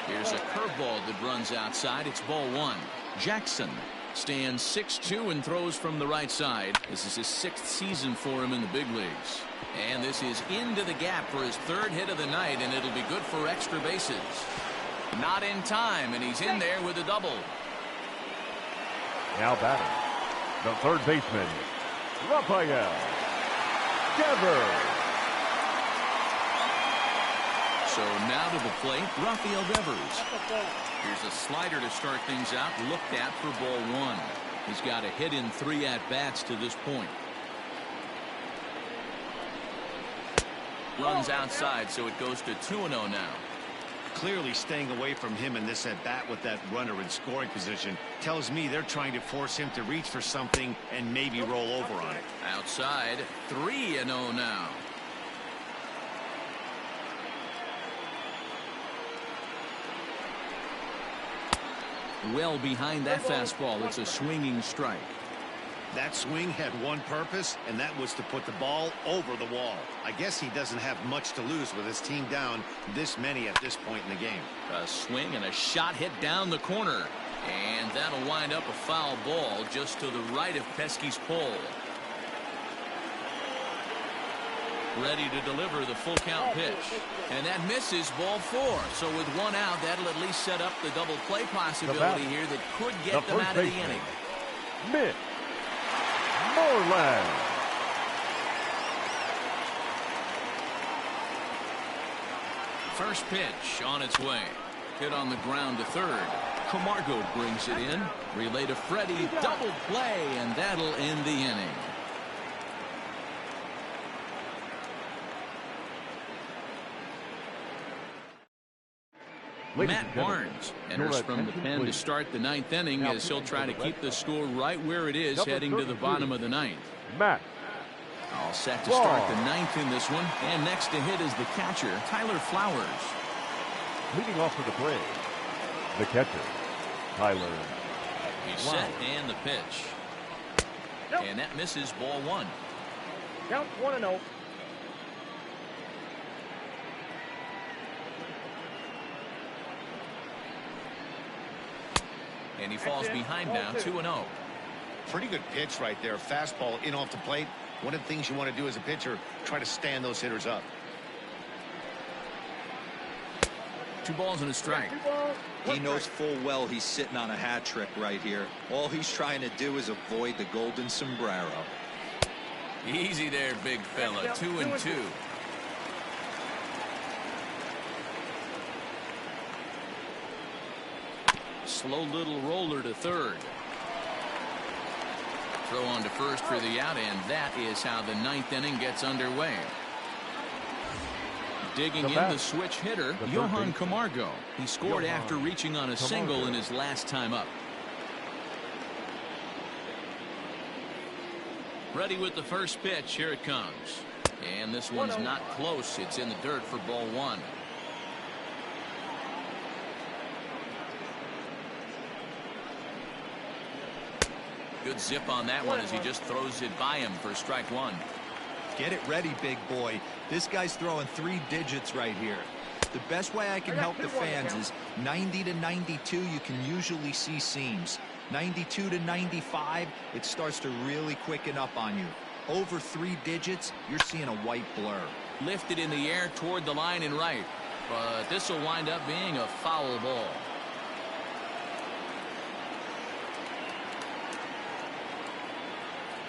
Here's a curveball that runs outside. It's ball 1. Jackson stands 6'2" and throws from the right side. This is his 6th season for him in the big leagues. And this is into the gap for his 3rd hit of the night, and it'll be good for extra bases. Not in time, and he's in there with a double. Now batting, the third baseman, Rafael Devers. So now to the plate, Rafael Devers. Here's a slider to start things out, looked at for ball 1. He's got a hit in 3 at-bats to this point. Runs outside, so it goes to 2-0 now. Clearly staying away from him in this at-bat with that runner in scoring position tells me they're trying to force him to reach for something and maybe roll over on it. Outside, 3-0 now. well behind that fastball. It's a swinging strike. That swing had one purpose, and that was to put the ball over the wall. I guess he doesn't have much to lose with his team down this many at this point in the game. A swing and a shot hit down the corner. And that'll wind up a foul ball just to the right of Pesky's pole. Ready to deliver the full count pitch. And that misses, ball 4. So with one out, that'll at least set up the double play possibility here that could get them out of the inning. Mitch Moreland. First pitch on its way. Hit on the ground to third. Camargo brings it in. Relay to Freddie. Double play, and that'll end the inning. Matt Barnes enters from the pen to start the 9th inning as he'll try to keep the score right where it is heading to the bottom of the 9th. Matt. All set to start the 9th in this one. And next to hit is the catcher, Tyler Flowers. Leading off for the Braves, the catcher, Tyler. He's set and the pitch. And that misses, ball 1. Count 1-0. And he falls behind now, 2-0. Pretty good pitch right there. Fastball in off the plate. One of the things you want to do as a pitcher, try to stand those hitters up. 2 balls and a strike. He knows full well he's sitting on a hat trick right here. All he's trying to do is avoid the golden sombrero. Easy there, big fella. 2-2. Slow little roller to third. Throw on to first for the out, and that is how the 9th inning gets underway. Digging in the switch hitter, Johan Camargo. He scored after reaching on a single in his last time up. Ready with the first pitch. Here it comes. And this one's not close. It's in the dirt for ball 1. Good zip on that one as he just throws it by him for strike 1. Get it ready, big boy. This guy's throwing 3 digits right here. The best way I can help the fans is 90 to 92. You can usually see seams. 92 to 95, it starts to really quicken up on you. Over 3 digits, you're seeing a white blur. Lifted in the air toward the line and right. But this will wind up being a foul ball.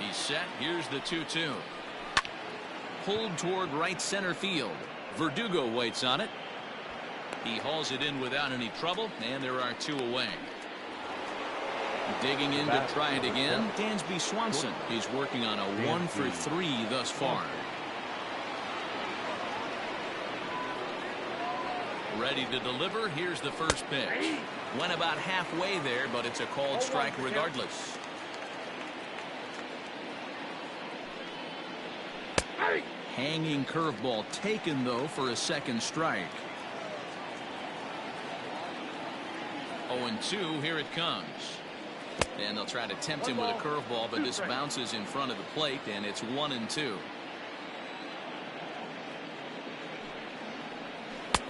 He's set. Here's the 2-2. Pulled toward right center field. Verdugo waits on it. He hauls it in without any trouble, and there are 2 away. Digging in to try it again, Dansby Swanson. He's working on a 1 for 3 thus far. Ready to deliver. Here's the first pitch. Went about halfway there, but it's a called strike regardless. Hanging curveball taken, though, for a second strike. 0-2. Here it comes. And they'll try to tempt him with a curveball, but this bounces in front of the plate, and it's 1-2.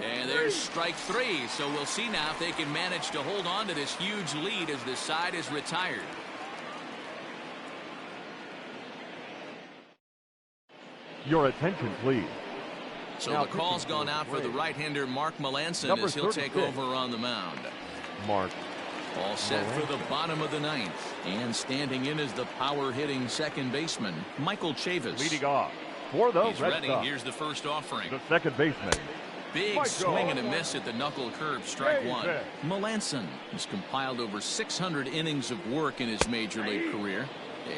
And there's strike 3. So we'll see now if they can manage to hold on to this huge lead as the side is retired. Your attention, please. So the call's gone out for the right-hander Mark Melanson as he'll take over on the mound. Mark. All set for the bottom of the 9th. And standing in is the power-hitting second baseman, Michael Chavis. Leading off for the He's Red ready. Sox. Here's the first offering. The second baseman. Big swing and a miss at the knuckle curve, strike 1. Melanson has compiled over 600 innings of work in his major league career.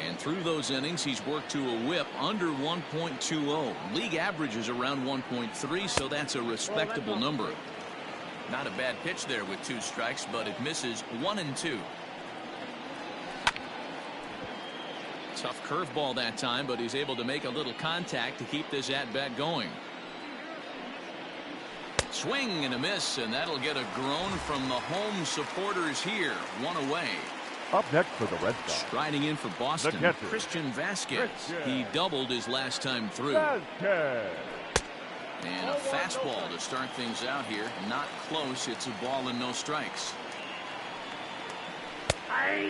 And through those innings, he's worked to a whip under 1.20. League average is around 1.3, so that's a respectable number. Not a bad pitch there with 2 strikes, but it misses. 1-2. Tough curveball that time, but he's able to make a little contact to keep this at-bat going. Swing and a miss, and that'll get a groan from the home supporters here. One away. Up next for the Red Sox. Striding in for Boston, Christian Vasquez. He doubled his last time through. Vasquez. And a fastball to start things out here. Not close. It's a ball and no strikes.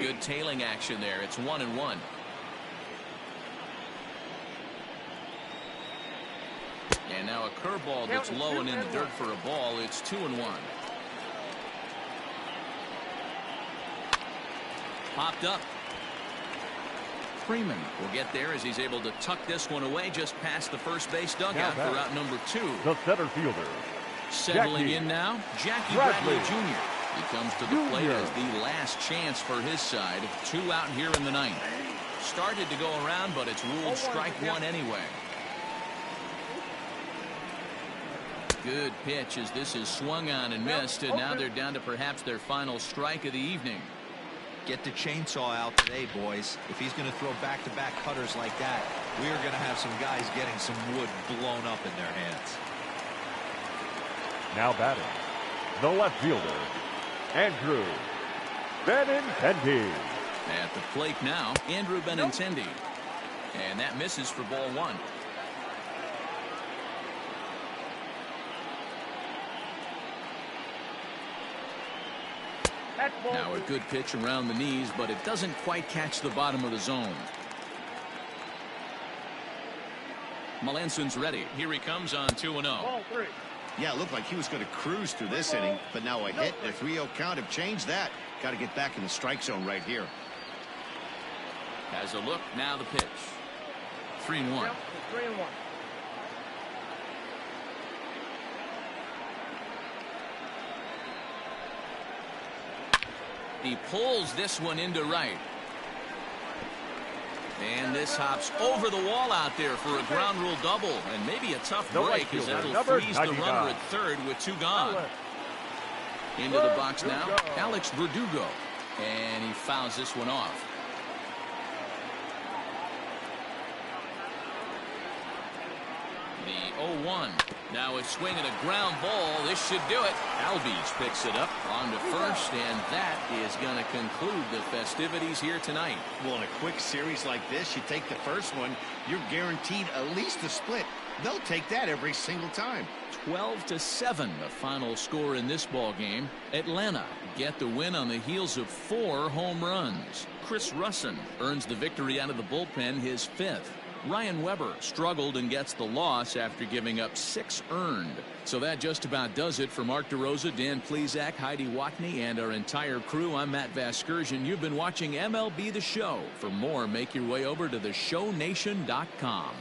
Good tailing action there. It's 1-1. And now a curveball that's low and in the dirt for a ball. It's 2-1. Popped up. Freeman will get there as he's able to tuck this one away just past the first base dugout for out number 2. The center fielder. Settling in now, Jackie Bradley Jr. He comes to the plate as the last chance for his side. 2 out here in the 9th. Started to go around, but it's ruled strike 1 anyway. Good pitch as this is swung on and missed, and now they're down to perhaps their final strike of the evening. Get the chainsaw out today, boys. If he's going to throw back-to-back cutters like that, we are going to have some guys getting some wood blown up in their hands. Now batting, the left fielder, Andrew Benintendi. At the plate now, Andrew Benintendi. And that misses for ball 1. Now a good pitch around the knees, but it doesn't quite catch the bottom of the zone. Melanson's ready. Here he comes on 2-0. Yeah, it looked like he was going to cruise through this inning, but now a hit and a 3-0 count have changed that. Got to get back in the strike zone right here. Has a look, now the pitch. 3-1. 3-1. He pulls this one into right. And this hops over the wall out there for a ground rule double. And maybe a tough break as that'll freeze the runner at third with 2 gone. Into the box now, Alex Verdugo. And he fouls this one off. The 0-1. Now a swing and a ground ball. This should do it. Albies picks it up on to first, and that is going to conclude the festivities here tonight. Well, in a quick series like this, you take the first one, you're guaranteed at least a split. They'll take that every single time. 12-7, the final score in this ball game. Atlanta get the win on the heels of 4 home runs. Chris Russin earns the victory out of the bullpen, his 5th. Ryan Weber struggled and gets the loss after giving up 6 earned. So that just about does it for Mark DeRosa, Dan Plesac, Heidi Watney, and our entire crew. I'm Matt Vasgersian. You've been watching MLB The Show. For more, make your way over to theshownation.com.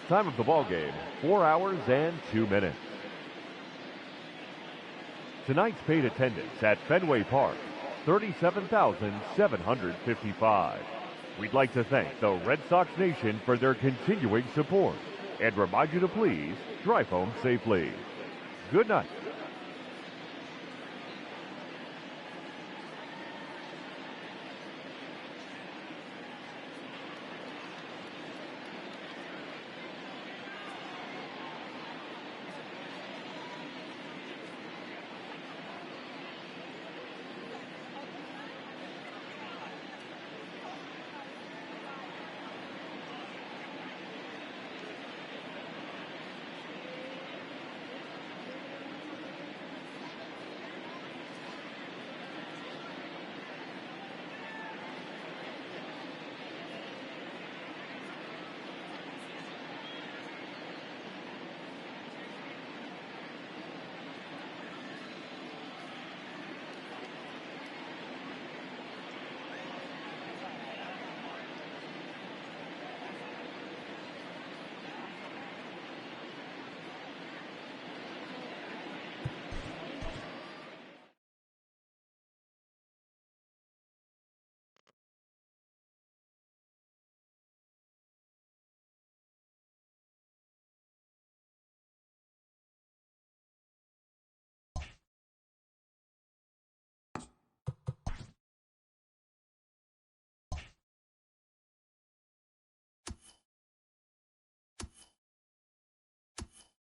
Time of the ball game, 4 hours and 2 minutes. Tonight's paid attendance at Fenway Park, 37,755. We'd like to thank the Red Sox Nation for their continuing support and remind you to please drive home safely. Good night.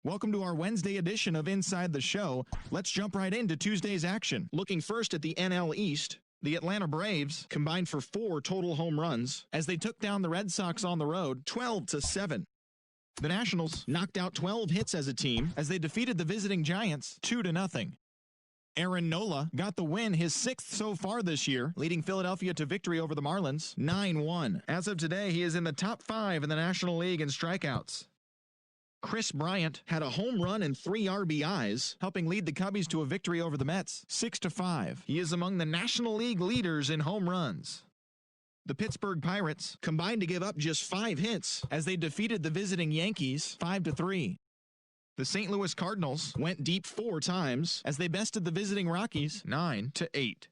Welcome to our Wednesday edition of Inside the Show. Let's jump right into Tuesday's action. Looking first at the NL East, the Atlanta Braves combined for 4 total home runs as they took down the Red Sox on the road 12-7. The Nationals knocked out 12 hits as a team as they defeated the visiting Giants 2-0. Aaron Nola got the win, his 6th so far this year, leading Philadelphia to victory over the Marlins 9-1. As of today, he is in the top 5 in the National League in strikeouts. Chris Bryant had a home run and 3 RBIs, helping lead the Cubbies to a victory over the Mets 6-5. He is among the National League leaders in home runs. The Pittsburgh Pirates combined to give up just 5 hits as they defeated the visiting Yankees 5-3. The St. Louis Cardinals went deep 4 times as they bested the visiting Rockies 9-8.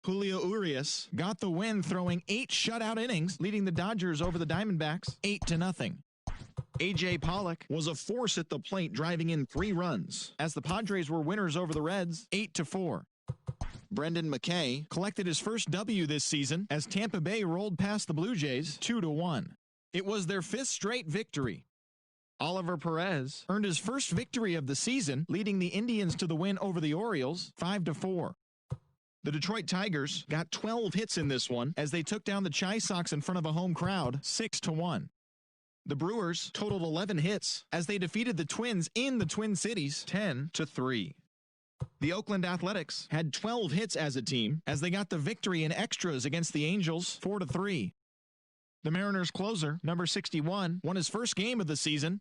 Julio Urias got the win, throwing 8 shutout innings, leading the Dodgers over the Diamondbacks 8-0. A.J. Pollock was a force at the plate, driving in 3 runs, as the Padres were winners over the Reds 8-4. Brendan McKay collected his first W this season as Tampa Bay rolled past the Blue Jays 2-1. It was their 5th straight victory. Oliver Perez earned his first victory of the season, leading the Indians to the win over the Orioles 5-4. The Detroit Tigers got 12 hits in this one as they took down the Chi Sox in front of a home crowd 6-1. The Brewers totaled 11 hits as they defeated the Twins in the Twin Cities 10-3. The Oakland Athletics had 12 hits as a team as they got the victory in extras against the Angels 4-3. The Mariners closer, number 61, won his first game of the season